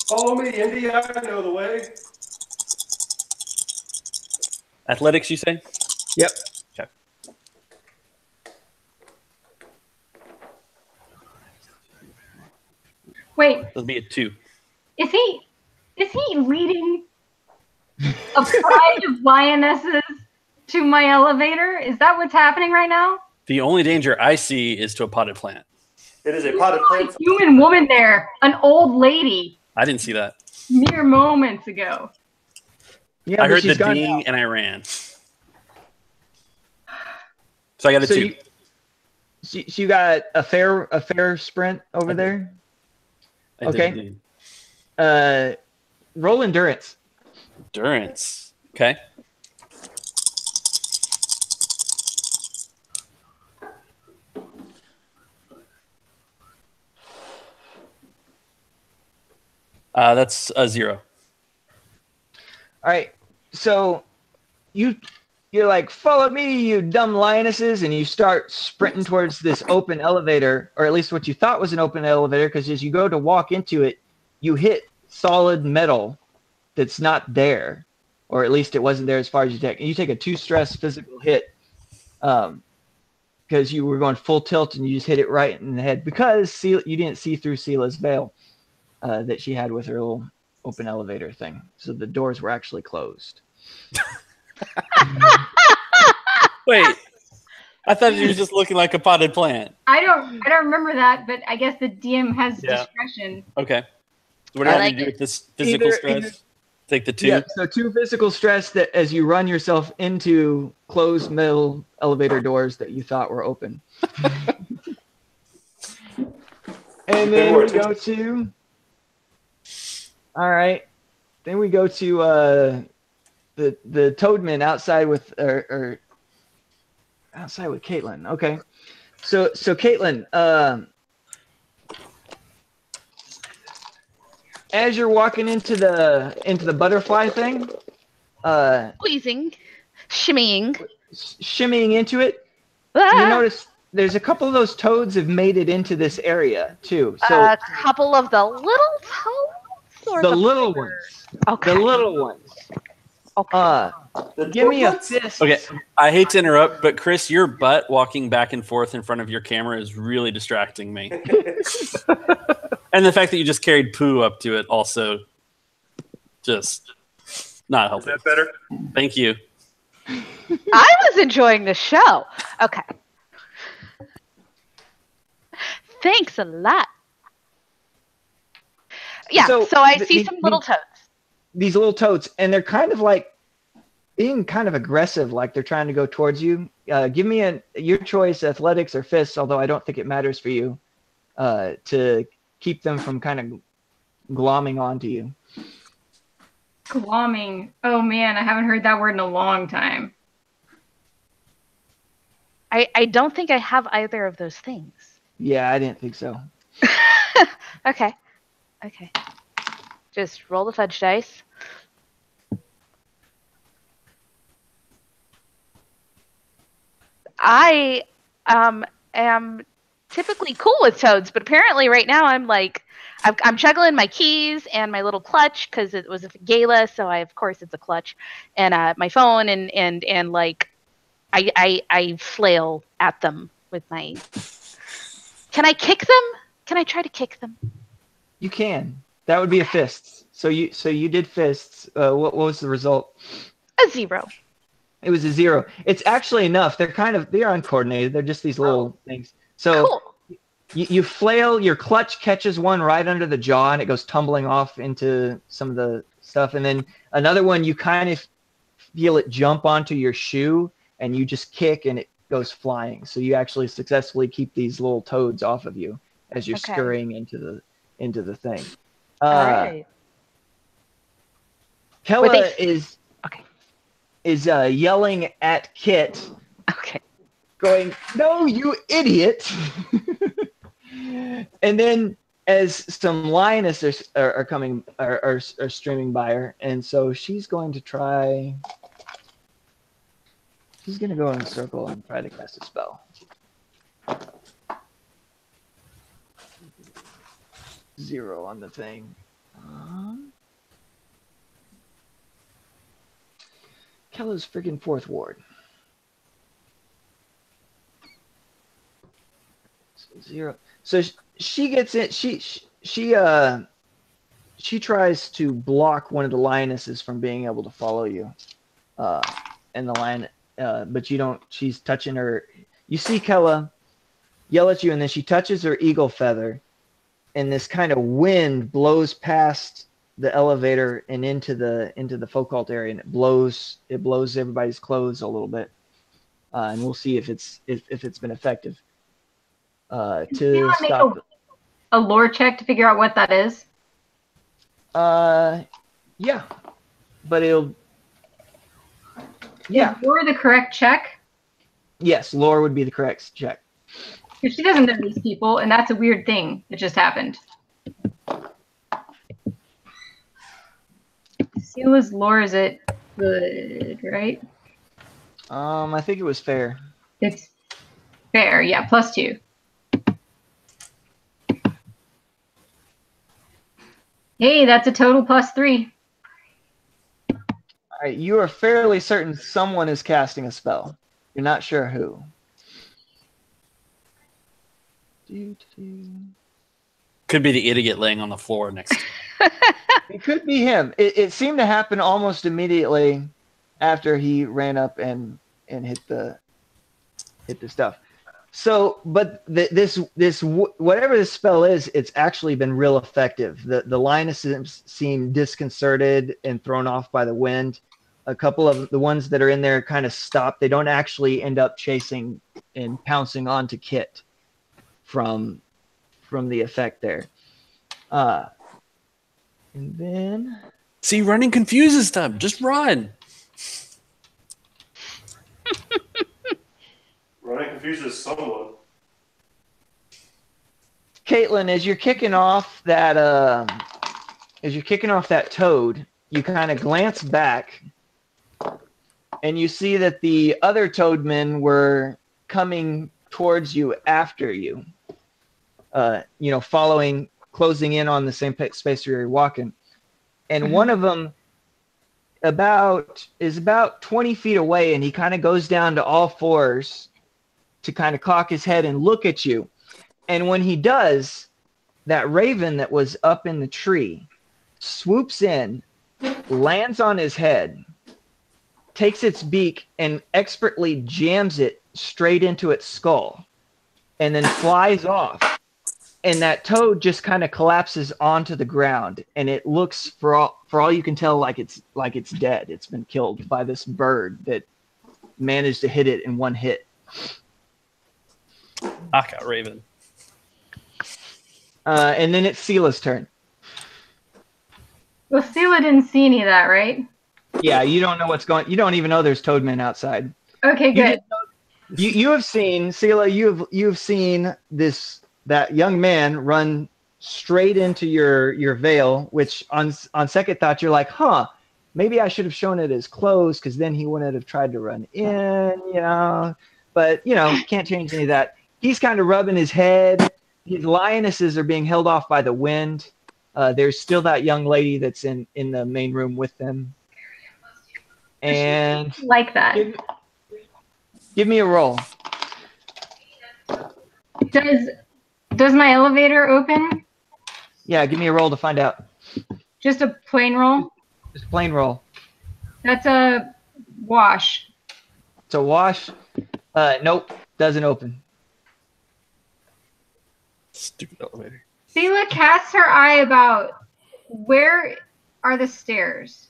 Follow me, Indy. I know the way. Athletics, you say? Yep. Okay. Wait. It'll be a 2. Is he leading a pride of lionesses to my elevator? Is that what's happening right now? The only danger I see is to a potted plant. It is a potted plant. A human woman there, an old lady. I didn't see that. Mere moments ago. Yeah, I heard the gone ding now. and I ran. So I got a 2. You got a fair sprint over there. I did Okay. indeed. Roll endurance. Endurance. Okay. That's a 0. All right. So you're like, follow me, you dumb lionesses, and you start sprinting towards this open elevator, or at least what you thought was an open elevator, because as you go to walk into it, you hit solid metal that's not there, or at least it wasn't there as far as you take. And you take a 2 stress physical hit because you were going full tilt and you just hit it right in the head because you didn't see through Selah's veil that she had with her little open elevator thing. So the doors were actually closed. Wait, I thought you were just looking like a potted plant. I don't remember that, but I guess the DM has discretion. Okay. What do you want me to do with this physical stress? Take the 2? Yeah, so 2 physical stress that as you run yourself into closed metal elevator doors that you thought were open. And then we go to... All right. Then we go to the toadmen outside with outside with Kaitlyn. Okay. So Kaitlyn, as you're walking into the butterfly thing, Squeezing, shimmying into it, Ah! you notice there's a couple of those toads have made it into this area too. So a couple of the little toads, or the little ones. Okay. The little ones. Okay. Give me a fist. Okay, I hate to interrupt, but Chris, your butt walking back and forth in front of your camera is really distracting me. And the fact that you just carried poo up to it also just not Is helping. that better? Thank you. I was enjoying the show. Okay. Thanks a lot. Yeah, so I see some little toads. These little toads, and they're kind of like being kind of aggressive, like they're trying to go towards you. Give me your choice, athletics or fists, although I don't think it matters for you, to keep them from kind of glomming onto you. Glomming. Oh man, I haven't heard that word in a long time. I don't think I have either of those things. Yeah, I didn't think so. Okay. Just roll the fudge dice. I am typically cool with toads, but apparently right now I'm juggling my keys and my little clutch because it was a gala, so of course it's a clutch, and my phone and like I flail at them with my. Can I kick them? Can I try to kick them? You can. That would be a fists. So you did fists. What was the result? A 0. It was a 0. It's actually enough. They're uncoordinated. They're just these little things. So Cool. you flail. Your clutch catches one right under the jaw, and it goes tumbling off into some of the stuff. And then another one, you kind of feel it jump onto your shoe, and you just kick, and it goes flying. So you actually successfully keep these little toads off of you as you're scurrying into the thing. All right. Kella is yelling at Kit. Okay. Going, no, you idiot! And then as some lionesses are coming are streaming by her, and so she's going to try. She's going to go in a circle and try to cast a spell. 0 on the thing. Kella's freaking 4th ward. 0. So she gets it. She tries to block one of the lionesses from being able to follow you. And the lion, but you don't. She's touching her. You see Kella yell at you, and then she touches her eagle feather, and this kind of wind blows past the elevator and into the folk cult area, and it blows everybody's clothes a little bit. And we'll see if it's been effective. To stop a lore check to figure out what that is. Yeah, but it'll. Yeah. Is lore the correct check? Yes, lore would be the correct check. Because she doesn't know these people, and that's a weird thing that just happened. Selah's lore, is it good, right? I think it was fair. It's fair, yeah, +2. Hey, that's a total +3. All right, you are fairly certain someone is casting a spell. You're not sure who. Could be the idiot laying on the floor next to you. It could be him. It seemed to happen almost immediately after he ran up and hit the stuff. So, but this whatever this spell is, it's actually been real effective. The lionesses seem disconcerted and thrown off by the wind. A couple of the ones that are in there kind of stop. They don't actually end up chasing and pouncing onto Kit from the effect there. And then see, running confuses them. Just run. Running confuses someone. Kaitlyn, as you're kicking off that toad, you kind of glance back, and you see that the other toadmen were coming towards you after you. Following, closing in on the same space where you're walking, and one of them is about 20 feet away, and he kind of goes down to all fours to kind of cock his head and look at you. And when he does, that raven that was up in the tree swoops in, lands on his head, takes its beak and expertly jams it straight into its skull, and then flies off. And that toad just kind of collapses onto the ground, and it looks, for all you can tell, like it's dead. It's been killed by this bird that managed to hit it in one hit. I got Raven. And then it's Selah's turn. Well, Selah didn't see any of that, right? Yeah, you don't know what's going. You don't even know there's toadmen outside. Okay, good. You have seen, Selah. You've seen that young man run straight into your veil, which on second thought you're like, maybe I should have shown it as closed, because then he wouldn't have tried to run in, But can't change any of that. He's kind of rubbing his head. His lionesses are being held off by the wind. There's still that young lady that's in the main room with them. And like that. Give me a roll. Does my elevator open? Yeah, give me a roll to find out. Just a plain roll? Just a plain roll. That's a wash. It's a wash. Nope, doesn't open. Stupid elevator. Selah casts her eye about where are the stairs?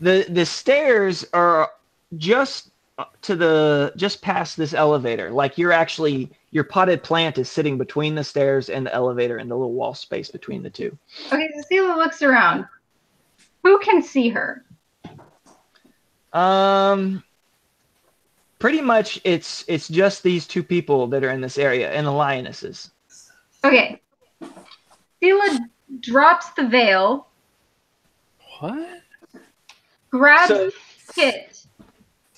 The stairs are just past this elevator. Like your potted plant is sitting between the stairs and the elevator, and the little wall space between the two. Okay, so Selah looks around. Who can see her? Pretty much it's just these two people that are in this area, and the lionesses. Okay. Selah drops the veil. What? Grabs Kit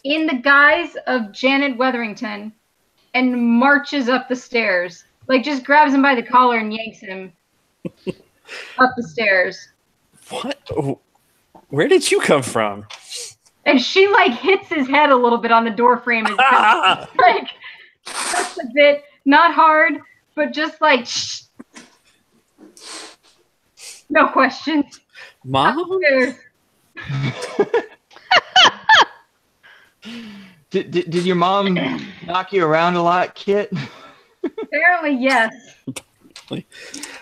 in the guise of Janet Wetherington and marches up the stairs. Like, just grabs him by the collar and yanks him up the stairs. What? Where did you come from? And she, hits his head a little bit on the door frame. Just a bit. Not hard, but just shh. No questions. Mom? Did your mom knock you around a lot, Kit? Apparently, yes.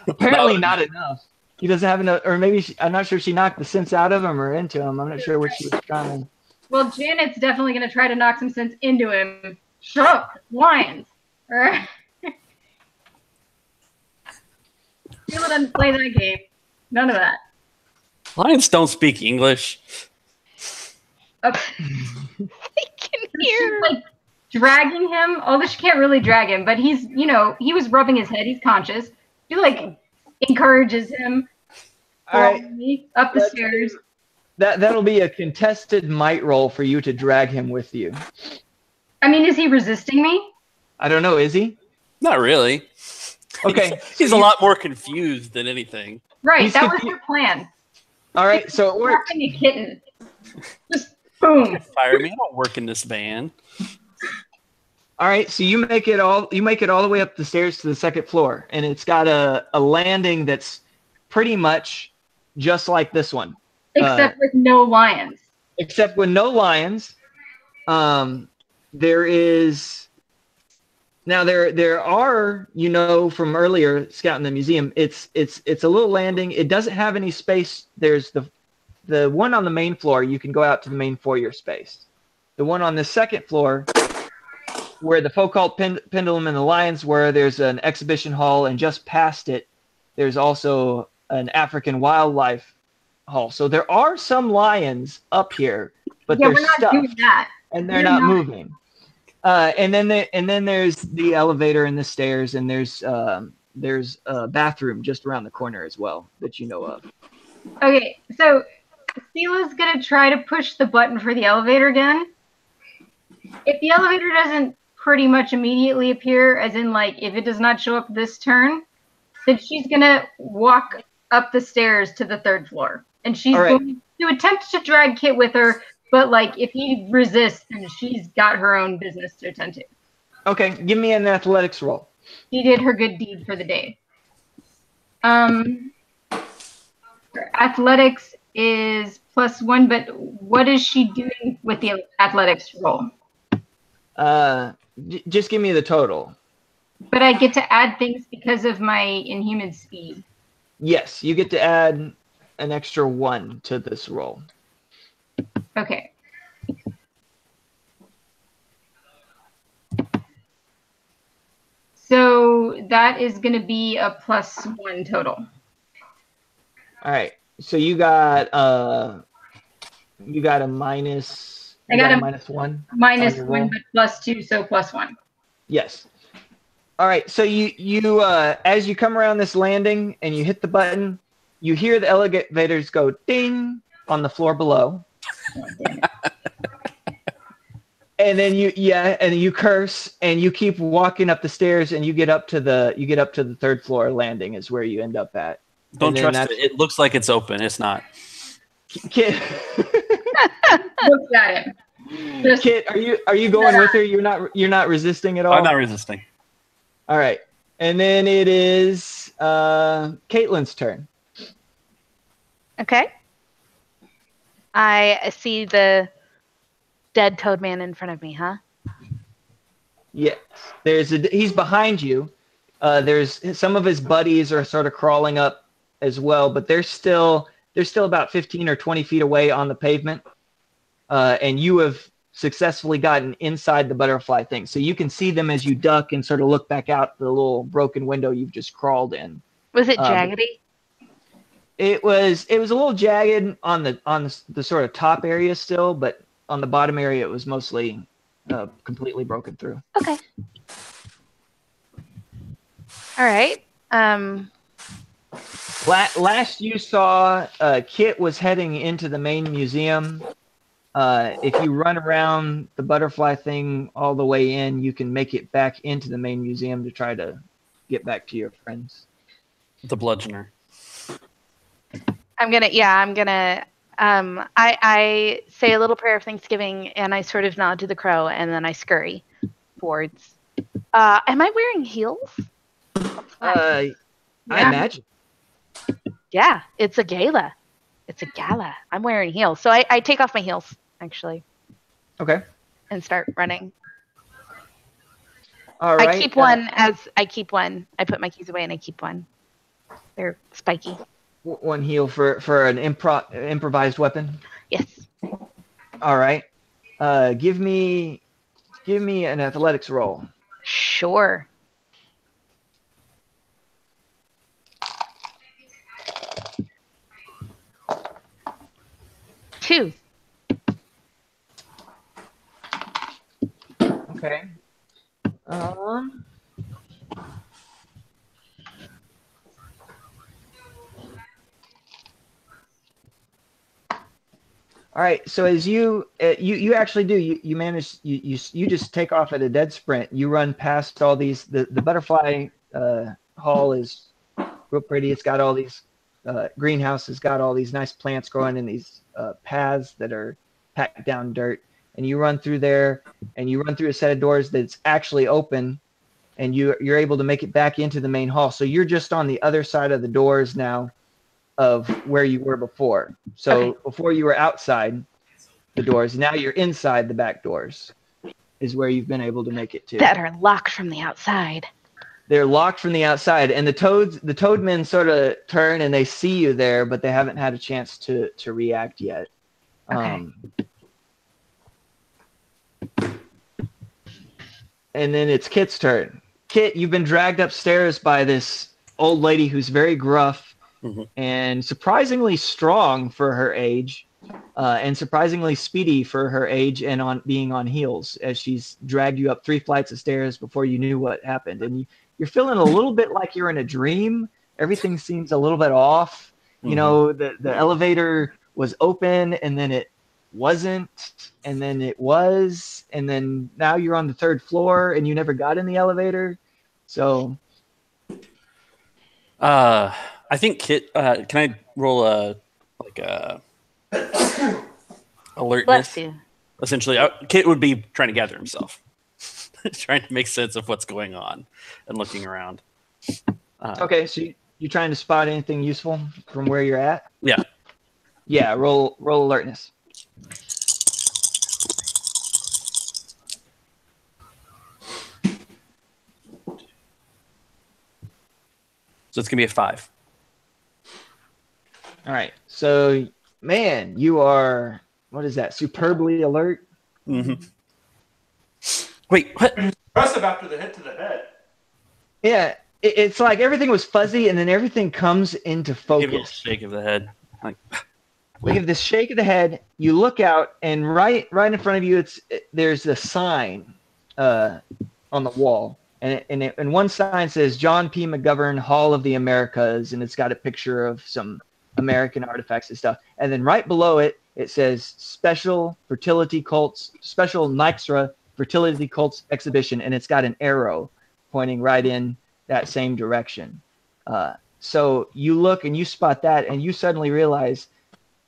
Apparently not enough. He doesn't have enough, or maybe I'm not sure she knocked the sense out of him or into him. I'm not sure what she was trying to. Well, Janet's definitely going to try to knock some sense into him. Shut up, lions. Selah doesn't play that game. None of that. Lions don't speak English. Okay. I can hear. She's dragging him, although she can't really drag him, but he's, he was rubbing his head. He's conscious. She encourages him. All right. Up the stairs. That'll be a contested might roll for you to drag him with you. I mean, is he resisting me? I don't know. Is he? Not really. Okay. He's a lot more confused than anything. Right. That was your plan. All right. So it worked. A kitten. Just boom. Fire me. I don't work in this van. All right. So you make it all the way up the stairs to the second floor, and it's got a landing that's pretty much just like this one. Except with no lions. Except with no lions. There is now there are, from earlier scouting the museum, it's a little landing. It doesn't have any space. There's the one on the main floor, you can go out to the main foyer space. The one on the second floor, where the Foucault pendulum and the lions were, there's an exhibition hall, and just past it there's also an African wildlife hall. So there are some lions up here, but they're stuffed, doing that. And they're not moving. And then there's the elevator and the stairs, and there's a bathroom just around the corner as well that you know of. Okay, so Selah's gonna try to push the button for the elevator again. If the elevator doesn't pretty much immediately appear, as in if it does not show up this turn, then she's gonna walk up the stairs to the third floor. And she's going to attempt to drag Kit with her, but if he resists, then she's got her own business to attend to. Okay, give me an athletics roll. She did her good deed for the day. Athletics is +1, but what is she doing with the athletics roll? Just give me the total. But I get to add things because of my inhuman speed. Yes, you get to add an extra 1 to this roll. Okay. So that is going to be a +1 total. All right. So you got a minus. I got a -1. -1, but +2, so +1. Yes. All right. So you as you come around this landing and you hit the button, you hear the elevators go ding on the floor below. Oh, damn it. And then you curse and you keep walking up the stairs and you get up to the 3rd floor landing is where you end up at. Don't trust it. It looks like it's open. It's not. Kit, Looks at him. Kit, are you going with her? You're not resisting at all? I'm not resisting. All right. And then it is Kaitlyn's turn. Okay. I see the dead toadman in front of me, huh? Yes. He's behind you. There's some of his buddies are sort of crawling up as well, but they're still about 15 or 20 feet away on the pavement. And you have successfully gotten inside the butterfly thing. So you can see them as you duck and sort of look back out the little broken window you've just crawled in. Was it jaggedy? It was a little jagged on the sort of top area still, but on the bottom area it was mostly completely broken through. Okay. All right. Last you saw, Kit was heading into the main museum. If you run around the butterfly thing all the way in, you can make it back into the main museum to try to get back to your friends. The bludgeoner. I say a little prayer of Thanksgiving and I sort of nod to the crow and then I scurry towards. Am I wearing heels? I imagine. Yeah, it's a gala. It's a gala. I'm wearing heels. So I take off my heels, actually. Okay. And start running. All right. I keep one. I put my keys away and I keep one. They're spiky. One heel for an improvised weapon? Yes. All right. Give me an athletics roll. Sure. Two. Okay. All right. So as you actually do, you manage you just take off at a dead sprint. You run past all these. The butterfly hall is real pretty. It's got all these greenhouses, got all these nice plants growing in these paths that are packed down dirt. And you run through there, and you run through a set of doors that's actually open, and you're able to make it back into the main hall. So you're just on the other side of the doors now of where you were before. So Okay. Before you were outside the doors, now you're inside the back doors is where you've been able to make it to. That are locked from the outside. They're locked from the outside, and the toadmen sort of turn and they see you there, but they haven't had a chance to react yet. Okay. And then it's Kit's turn. Kit, you've been dragged upstairs by this old lady who's very gruff and surprisingly strong for her age, and surprisingly speedy for her age and being on heels as she's dragged you up 3 flights of stairs before you knew what happened. And you're feeling a little bit like you're in a dream. Everything seems a little bit off. You know, the elevator was open and then it wasn't, and then it was, and then now you're on the 3rd floor and you never got in the elevator. So I think Kit, can I roll a alertness? Bless you. Essentially, Kit would be trying to gather himself, trying to make sense of what's going on and looking around. okay, so You trying to spot anything useful from where you're at? Yeah. Yeah. Roll alertness. So it's gonna be a 5. All right. So, man, you are, what is that? Superbly alert. Mm-hmm. Wait, what? Impressive after the hit to the head. Yeah. It's like everything was fuzzy, and then everything comes into Give a little focus. shake of the head. Like, We give this shake of the head. You look out, and right in front of you, there's a sign on the wall, and one sign says John P. McGovern Hall of the Americas, and it's got a picture of some American artifacts and stuff. And then right below it, it says Special Nyxra Fertility Cults Exhibition, and it's got an arrow pointing right in that same direction. So you look and you spot that, and you suddenly realize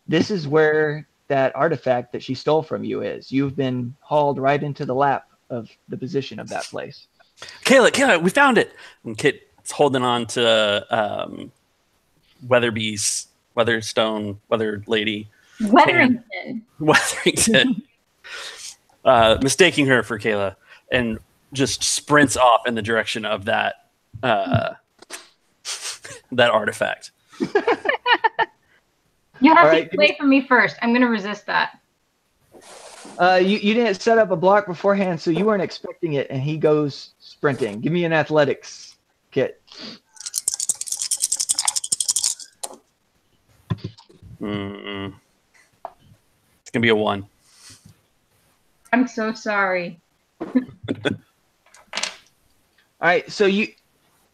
this is where that artifact that she stole from you is. You've been hauled right into the lap of the position of that place. Kayla, we found it. And Kit's holding on to Weatherstone, Weather Lady. Weatherington. Mistaking her for Kayla, and just sprints off in the direction of that that artifact. You have Right, to wait for me first. I'm going to resist that. You didn't set up a block beforehand, so you weren't expecting it, and he goes sprinting. Give me an athletics, Kit. It's gonna be a 1. I'm so sorry. All right, so you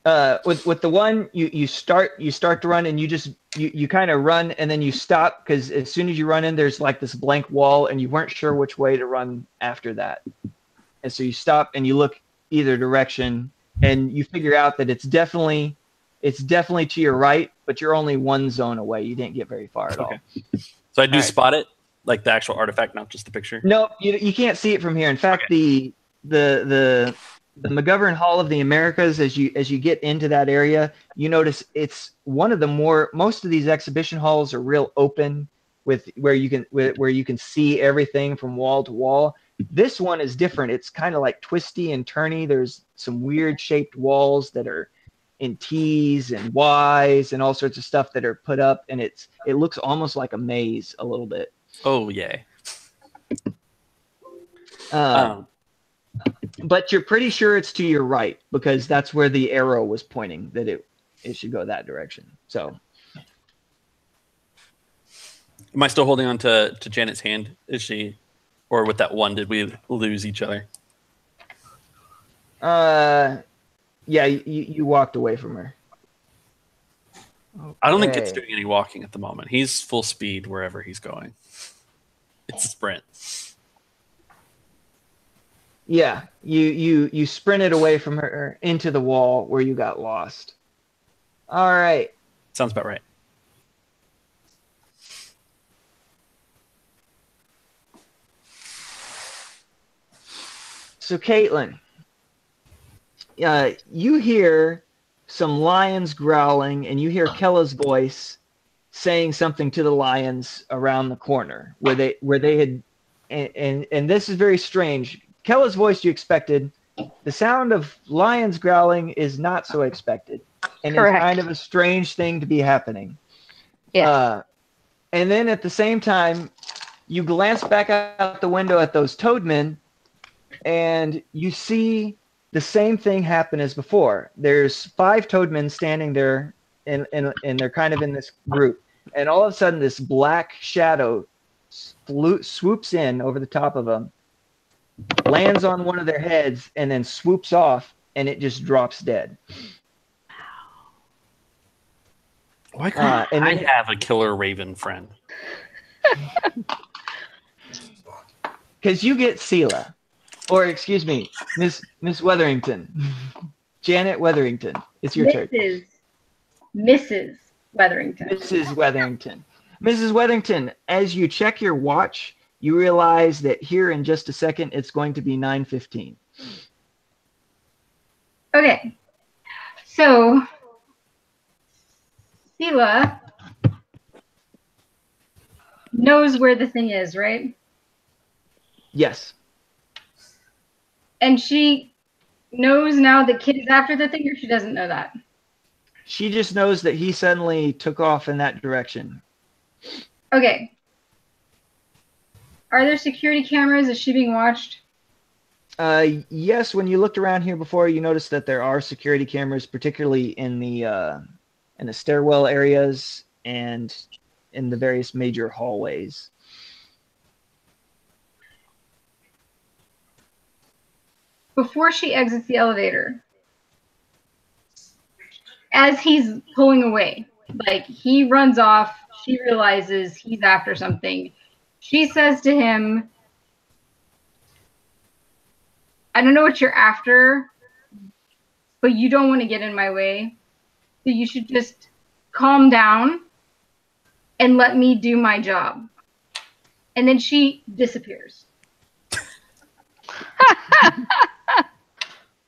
with the 1, you start to run, and you kind of run, and then you stop, because as soon as you run in, there's like this blank wall, and you weren't sure which way to run after that. And so you stop and you look either direction, and you figure out that it's definitely to your right, but you're only 1 zone away. You didn't get very far at all. So I do All right. spot it, like the actual artifact, not just the picture. No, you can't see it from here. In fact, the McGovern Hall of the Americas, as you get into that area, you notice it's one of the most of these exhibition halls are real open, where you can see everything from wall to wall. This one is different. It's kind of like twisty and turny. There's some weird shaped walls that are in T's and Y's and all sorts of stuff that are put up, and it looks almost like a maze a little bit. Oh yay. But you're pretty sure it's to your right, because that's where the arrow was pointing, that it should go that direction. So, Am I still holding on to Janet's hand? Is she, or with that 1, did we lose each other? yeah, you walked away from her. I don't think Okay. Kit's doing any walking at the moment. He's full speed wherever he's going. It's a sprint. Yeah, you sprinted away from her into the wall where you got lost. All right. Sounds about right. So, Kaitlyn, you hear some lions growling, and you hear Kella's voice saying something to the lions around the corner where they had, and this is very strange. Kella's voice you expected. The sound of lions growling is not so expected, and Correct. it's kind of a strange thing to be happening. Yeah. And then at the same time, you glance back out the window at those toadmen, and you see the same thing happen as before. There's 5 toadmen standing there, and they're kind of in this group. And all of a sudden, this black shadow swoops in over the top of them, lands on one of their heads, and then swoops off, and it just drops dead. Why can't and I then- have a killer raven friend? Because you get Selah, or excuse me, Miss Weatherington, Janet Weatherington. It's your turn. Mrs. Weatherington. Mrs. Weatherington. Mrs. Weatherington, as you check your watch, you realize that here in just a second, it's going to be 9:15. Okay. So Selah knows where the thing is, right? Yes. And she knows now that Kit is after the thing, or she doesn't know that? She just knows that he suddenly took off in that direction. Okay. Are there security cameras? Is she being watched? Yes, when you looked around here before, you noticed that there are security cameras, particularly in the stairwell areas and in the various major hallways. Before she exits the elevator, as he's pulling away, like he runs off, she realizes he's after something. She says to him, I don't know what you're after, but you don't want to get in my way. So you should just calm down and let me do my job. And then she disappears.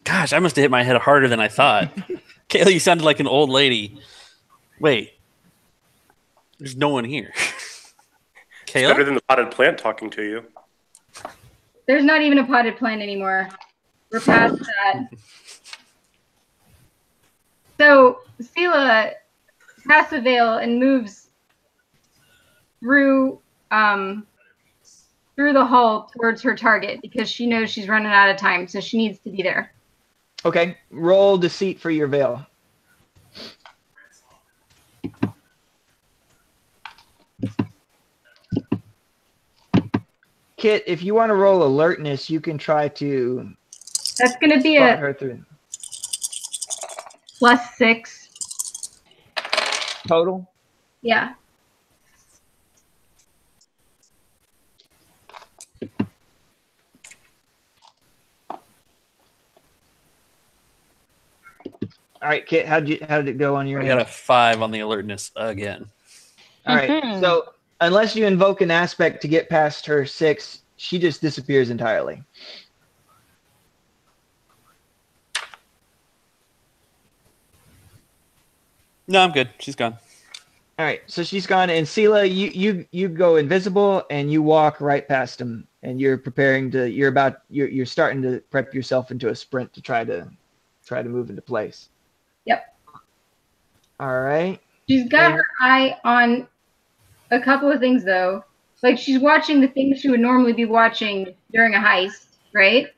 Gosh, I must have hit my head harder than I thought. Kayla, you sounded like an old lady. Wait. There's no one here. It's better than the potted plant talking to you. There's not even a potted plant anymore. We're past that. So Selah casts a veil and moves through the hall towards her target because she knows she's running out of time, so she needs to be there. Okay, roll deceit for your veil. Kit, if you want to roll alertness, you can try to. That's going to be spot her through. +6 Total. Yeah. All right, Kit, how did it go on your I end? got a 5 on the alertness again. All right, so unless you invoke an aspect to get past her 6, she just disappears entirely. No, I'm good. She's gone. All right, so she's gone, and Selah, you go invisible and you walk right past him, and you're preparing to. You're starting to prep yourself into a sprint to try to move into place. Yep. All right. She's got her eye on a couple of things, though. Like, she's watching the things she would normally be watching during a heist, right?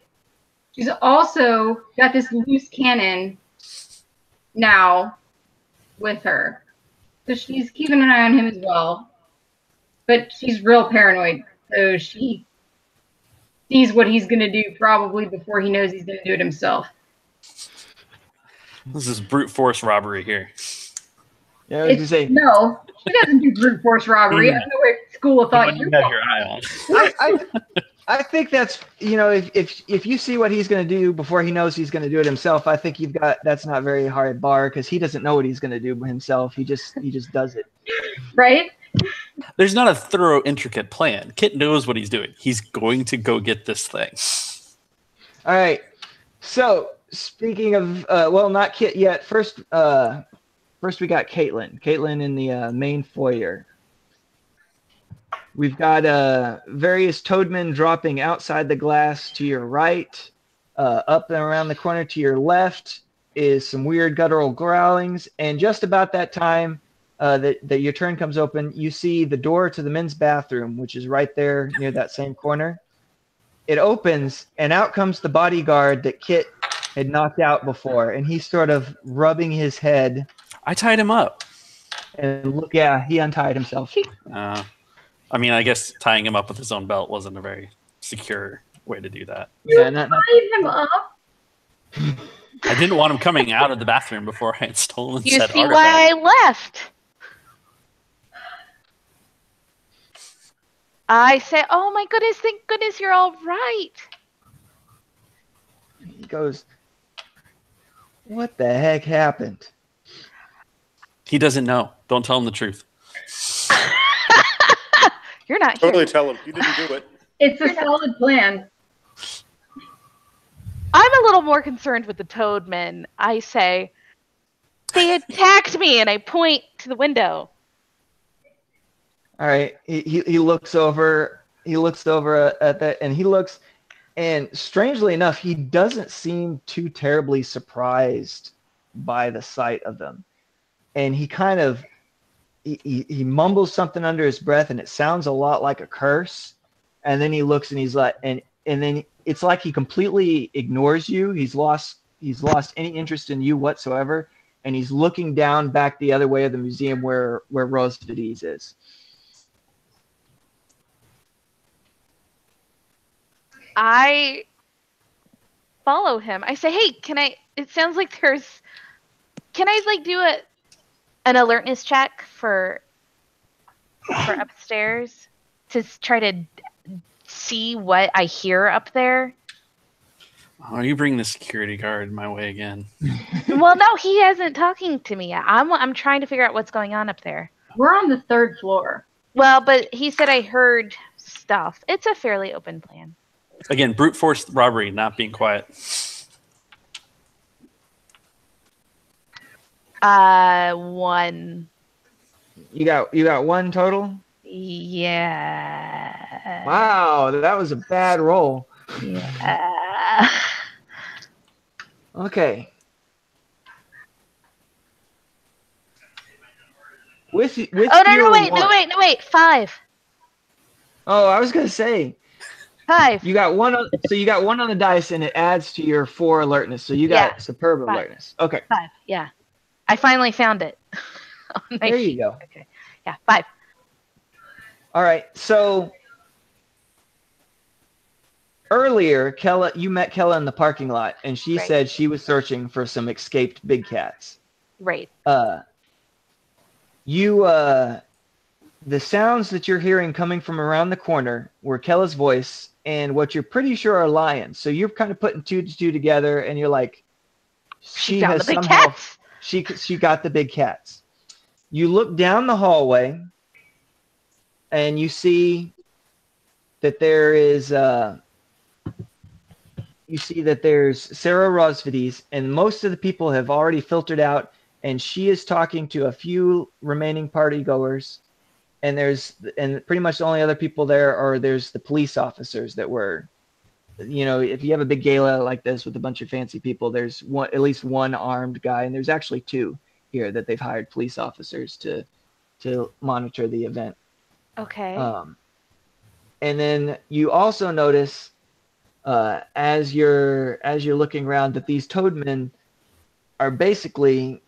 She's also got this loose cannon now with her. So she's keeping an eye on him as well. But she's real paranoid. So she sees what he's going to do probably before he knows he's going to do it himself. This is brute force robbery here. Yeah, I was gonna say. No, she doesn't do brute force robbery. I don't know what school of thought you have your eye on. I think that's, if you see what he's going to do before he knows he's going to do it himself, I think that's not very hard bar because he doesn't know what he's going to do himself. He just does it. Right? There's not a thorough, intricate plan. Kit knows what he's doing. He's going to go get this thing. All right. So speaking of, well, not Kit yet. First we got Kaitlyn. Kaitlyn in the main foyer. We've got various toadmen dropping outside the glass to your right. Up and around the corner to your left is some weird guttural growlings. And just about that time that your turn comes open, you see the door to the men's bathroom, which is right there near that same corner. It opens, and out comes the bodyguard that Kit had knocked out before. And he's sort of rubbing his head. I tied him up. And look, yeah, he untied himself. I mean, I guess tying him up with his own belt wasn't a very secure way to do that. Yeah, tied him up? I didn't want him coming out of the bathroom before I had stolen You said see artifact. why I left? I say, oh my goodness, thank goodness you're all right. He goes, what the heck happened? He doesn't know. Don't tell him the truth. You're not here. Totally tell him. You didn't do it. It's a solid plan. I'm a little more concerned with the toadmen. I say, They attacked me, and I point to the window. All right. He looks over. He looks over at that, and he looks, and strangely enough, he doesn't seem too terribly surprised by the sight of them. And he kind of he mumbles something under his breath, and it sounds a lot like a curse. And then he looks, and he's like, and then it's like he completely ignores you. He's lost any interest in you whatsoever, and he's looking down back the other way of the museum where Roasted is. I follow him. I say, "Hey, it sounds like can I like do an alertness check for upstairs to try to see what I hear up there?" Oh, you bring the security guard my way again. Well, no, he hasn't talking to me yet. I'm trying to figure out what's going on up there. We're on the 3rd floor. Well, but he said I heard stuff. It's a fairly open plan. Again, brute force robbery, not being quiet. 1. You got 1 total? Yeah. Wow, that was a bad roll. Yeah. Okay. With no, wait. 5. Oh, I was gonna say 5. you got 1 on, so you got 1 on the dice, and it adds to your 4 alertness. So you got superb 5. alertness. Okay. 5. Yeah. I finally found it. There you go. Okay. Yeah. 5. All right. So earlier, you met Kella in the parking lot, and she said she was searching for some escaped big cats. Right. The sounds that you're hearing coming from around the corner were Kella's voice and what you're pretty sure are lions. So you're kind of putting 2 to 2 together, and you're like, she got the big cats. You look down the hallway, and you see that there's Sarah Rosvides, and most of the people have already filtered out, and she is talking to a few remaining party goers. And pretty much the only other people there's the police officers that were, if you have a big gala like this with a bunch of fancy people, there's at least 1 armed guy, and there's actually 2 here that they've hired police officers to monitor the event. Okay. And then you also notice, as you're looking around, that these toadmen are basically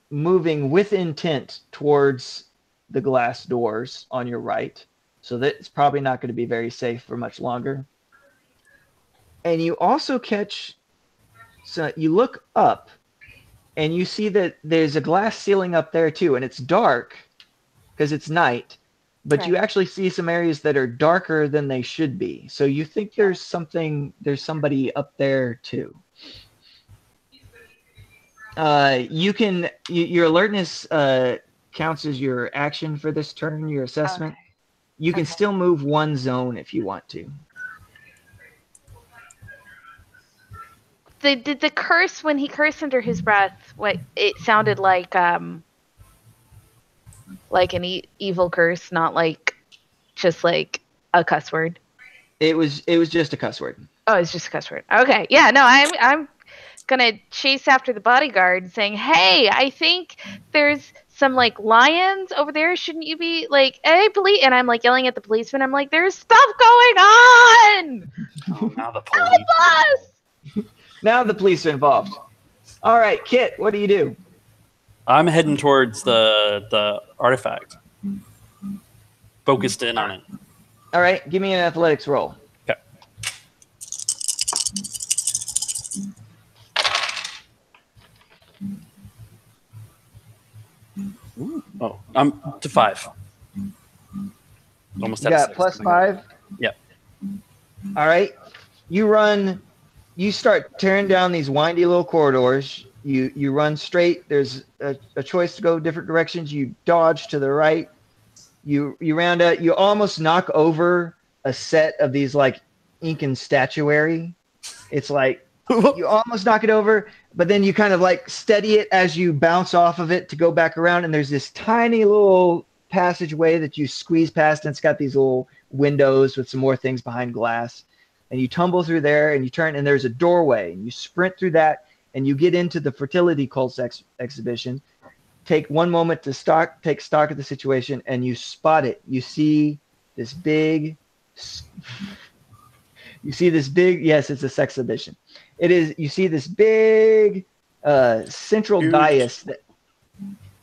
moving with intent towards the glass doors on your right, so that's probably not going to be very safe for much longer. And you also you look up, and you see that there's a glass ceiling up there too, and it's dark because it's night, but you actually see some areas that are darker than they should be. So you think there's somebody up there too. Your alertness counts as your action for this turn, your assessment. Okay. You can still move 1 zone if you want to. Did the curse, when he cursed under his breath, it sounded like an evil curse, not like just like a cuss word? It was just a cuss word. Oh, it's just a cuss word. Okay. Yeah, no, I'm gonna chase after the bodyguard saying, "Hey, I think there's some like lions over there. Shouldn't you be like, hey, police?" And I'm like yelling at the policeman. I'm like, "There's stuff going on!" Oh, now the police. Now the police are involved. All right, Kit, what do you do? I'm heading towards the artifact. Focused in on it. All right, give me an athletics roll. Okay. Oh, I'm to 5. Almost you got +5? Yep. All right. You start tearing down these windy little corridors. You run straight. There's a choice to go different directions. You dodge to the right. You round out. You almost knock over a set of these like Incan statuary. It's like you almost knock it over, but then you kind of like steady it as you bounce off of it to go back around, and there's this tiny little passageway that you squeeze past, and it's got these little windows with some more things behind glass, and you tumble through there and you turn, and there's a doorway, and you sprint through that, and you get into the fertility cults exhibition. Take one moment to take stock of the situation, and you spot it. You see this big, yes, it's a sex exhibition. It is, you see this big central dais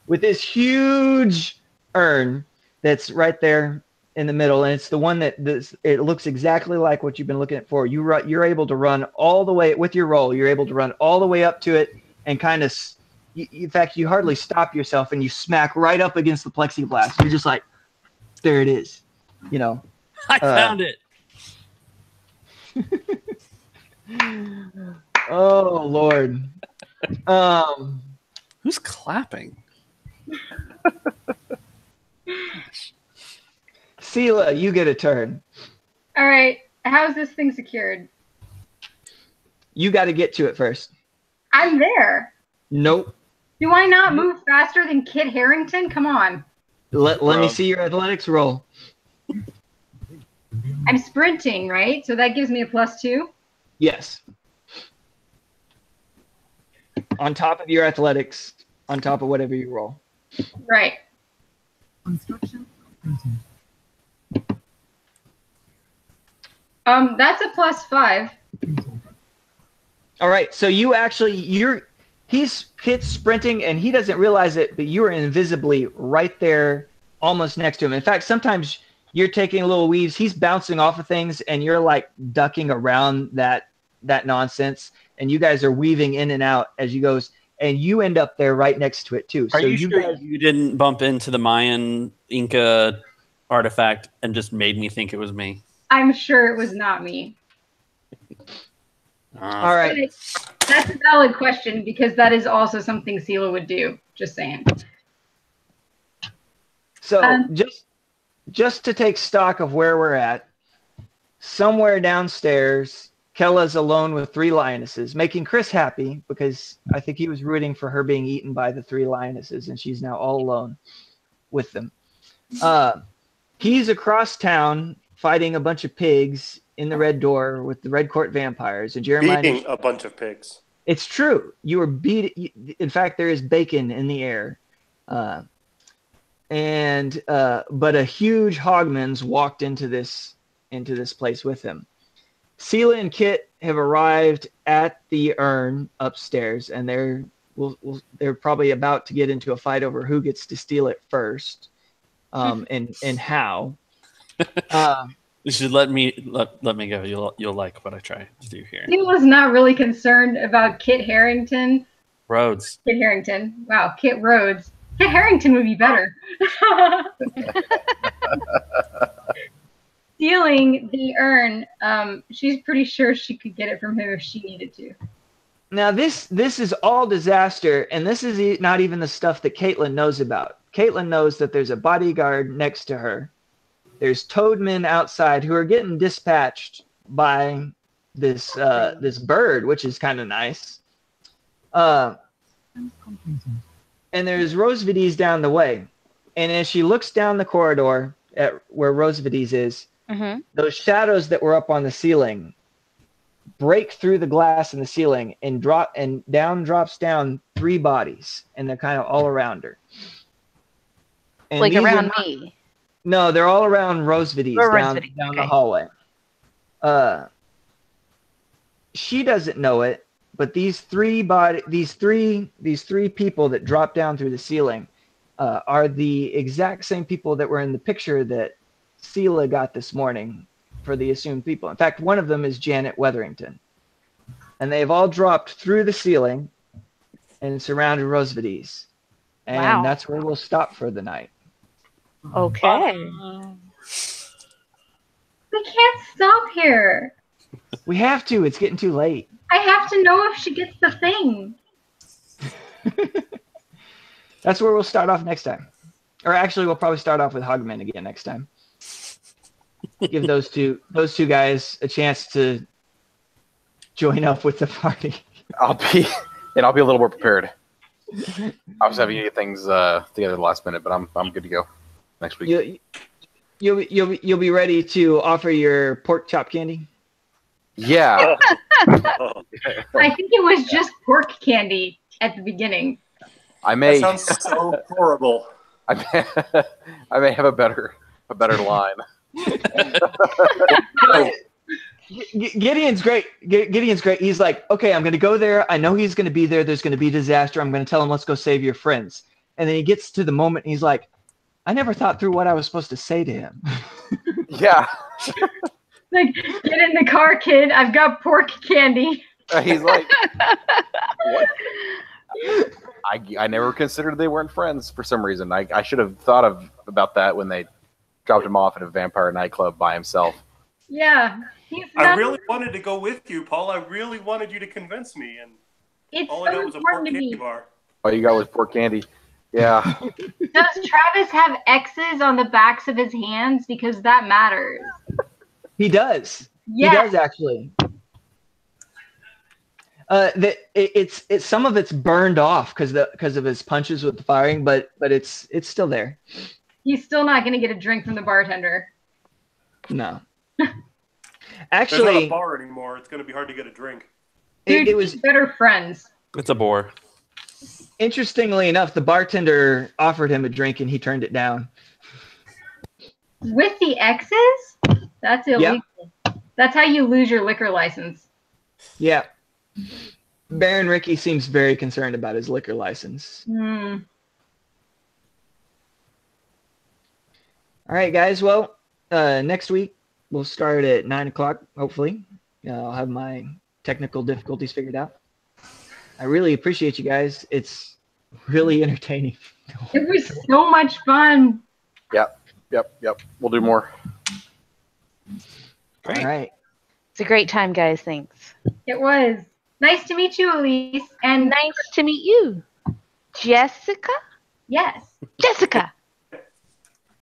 with this huge urn that's right there in the middle, and it's the one that it looks exactly like what you've been looking at for. You're able to run all the way with your roll. You're able to run all the way up to it and kind of, in fact, you hardly stop yourself, and you smack right up against the plexiglass. You're just like, there it is, you know. I found it. Oh Lord. Who's clapping? Selah, you get a turn. All right. How's this thing secured? You got to get to it first. I'm there. Nope. Do I not move faster than Kit Harington? Come on. Let me see your athletics roll. I'm sprinting, right? So that gives me a +2? Yes. On top of your athletics, on top of whatever you roll. Right. That's a +5. All right. So you actually, Kit's sprinting, and he doesn't realize it, but you are invisibly right there, almost next to him. In fact, sometimes you're taking little weaves. He's bouncing off of things, and you're like ducking around that nonsense. And you guys are weaving in and out as you goes, and you end up there right next to it too. Are you sure you didn't bump into the Mayan Inca artifact and just made me think it was me? I'm sure it was not me. All right. That's a valid question, because that is also something Selah would do. Just saying. So just to take stock of where we're at, somewhere downstairs, Kella's alone with 3 lionesses, making Chris happy because I think he was rooting for her being eaten by the 3 lionesses, and she's now all alone with them. He's across town fighting a bunch of pigs in the Red Door with the Red Court vampires, and Jeremiah beating a bunch of pigs. It's true. You were beat. In fact, there is bacon in the air, but a huge hogman's walked into this place with him. Selah and Kit have arrived at the urn upstairs, and they're probably about to get into a fight over who gets to steal it first, and how. You should let me go. You'll like what I try to do here. He was not really concerned about Kit Harington. Rhodes. Kit Harington. Wow, Kit Rhodes. Kit Harington would be better. Stealing the urn, she's pretty sure she could get it from him if she needed to. Now this is all disaster, and this is not even the stuff that Kaitlyn knows about. Kaitlyn knows that there's a bodyguard next to her. There's toadmen outside who are getting dispatched by this bird, which is kind of nice. And there's Rosevides down the way. And as she looks down the corridor at where Rosevides is, those shadows that were up on the ceiling break through the glass in the ceiling and drops down 3 bodies, and they're kind of all around her. And like around me. No, they're all around Rosevides down the hallway. She doesn't know it, but these three people that dropped down through the ceiling are the exact same people that were in the picture that Selah got this morning for the assumed people. In fact, one of them is Janet Wetherington. And they've all dropped through the ceiling and surrounded Rosevides. And that's where we'll stop for the night. Okay. We can't stop here. We have to. It's getting too late. I have to know if she gets the thing. That's where we'll start off next time. Or actually, we'll probably start off with Hogman again next time. Give those two guys a chance to join up with the party. I'll And I'll be a little more prepared. I was having to get things together at the last minute, but I'm good to go next week. You'll be ready to offer your pork chop candy? Yeah. I think it was just pork candy at the beginning. I may. That sounds so horrible. I may have a better line. Gideon's great. Gideon's great. He's like, okay, I'm going to go there. I know he's going to be there. There's going to be disaster. I'm going to tell him, let's go save your friends. And then he gets to the moment. And he's like, I never thought through what I was supposed to say to him. Yeah. Like, get in the car, kid. I've got pork candy. He's like, what? I never considered they weren't friends for some reason. I should have thought about that when they dropped him off at a vampire nightclub by himself. Yeah. I really wanted to go with you, Paul. I really wanted you to convince me, and It's all I so got was a pork important to candy me. bar. All you got was pork candy. Yeah. Does Travis have X's on the backs of his hands? Because that matters. He does. Yeah. He does actually. It's some of it's burned off because of his punches with the firing, but it's still there. He's still not going to get a drink from the bartender. No. There's not Actually, a bar anymore. It's going to be hard to get a drink. Dude, it was better friends. It's a bore. interestingly enough, the bartender offered him a drink and he turned it down. With the X's? That's illegal. That's how you lose your liquor license. Yeah. Baron Ricky seems very concerned about his liquor license. Hmm. All right, guys. Well, next week we'll start at 9 o'clock, hopefully. I'll have my technical difficulties figured out. I really appreciate you guys. It's really entertaining. It was so much fun. Yep. We'll do more. Great. All right. It's a great time, guys. Thanks. It was. Nice to meet you, Elise. And Nice to meet you, Jessica. yes. Jessica.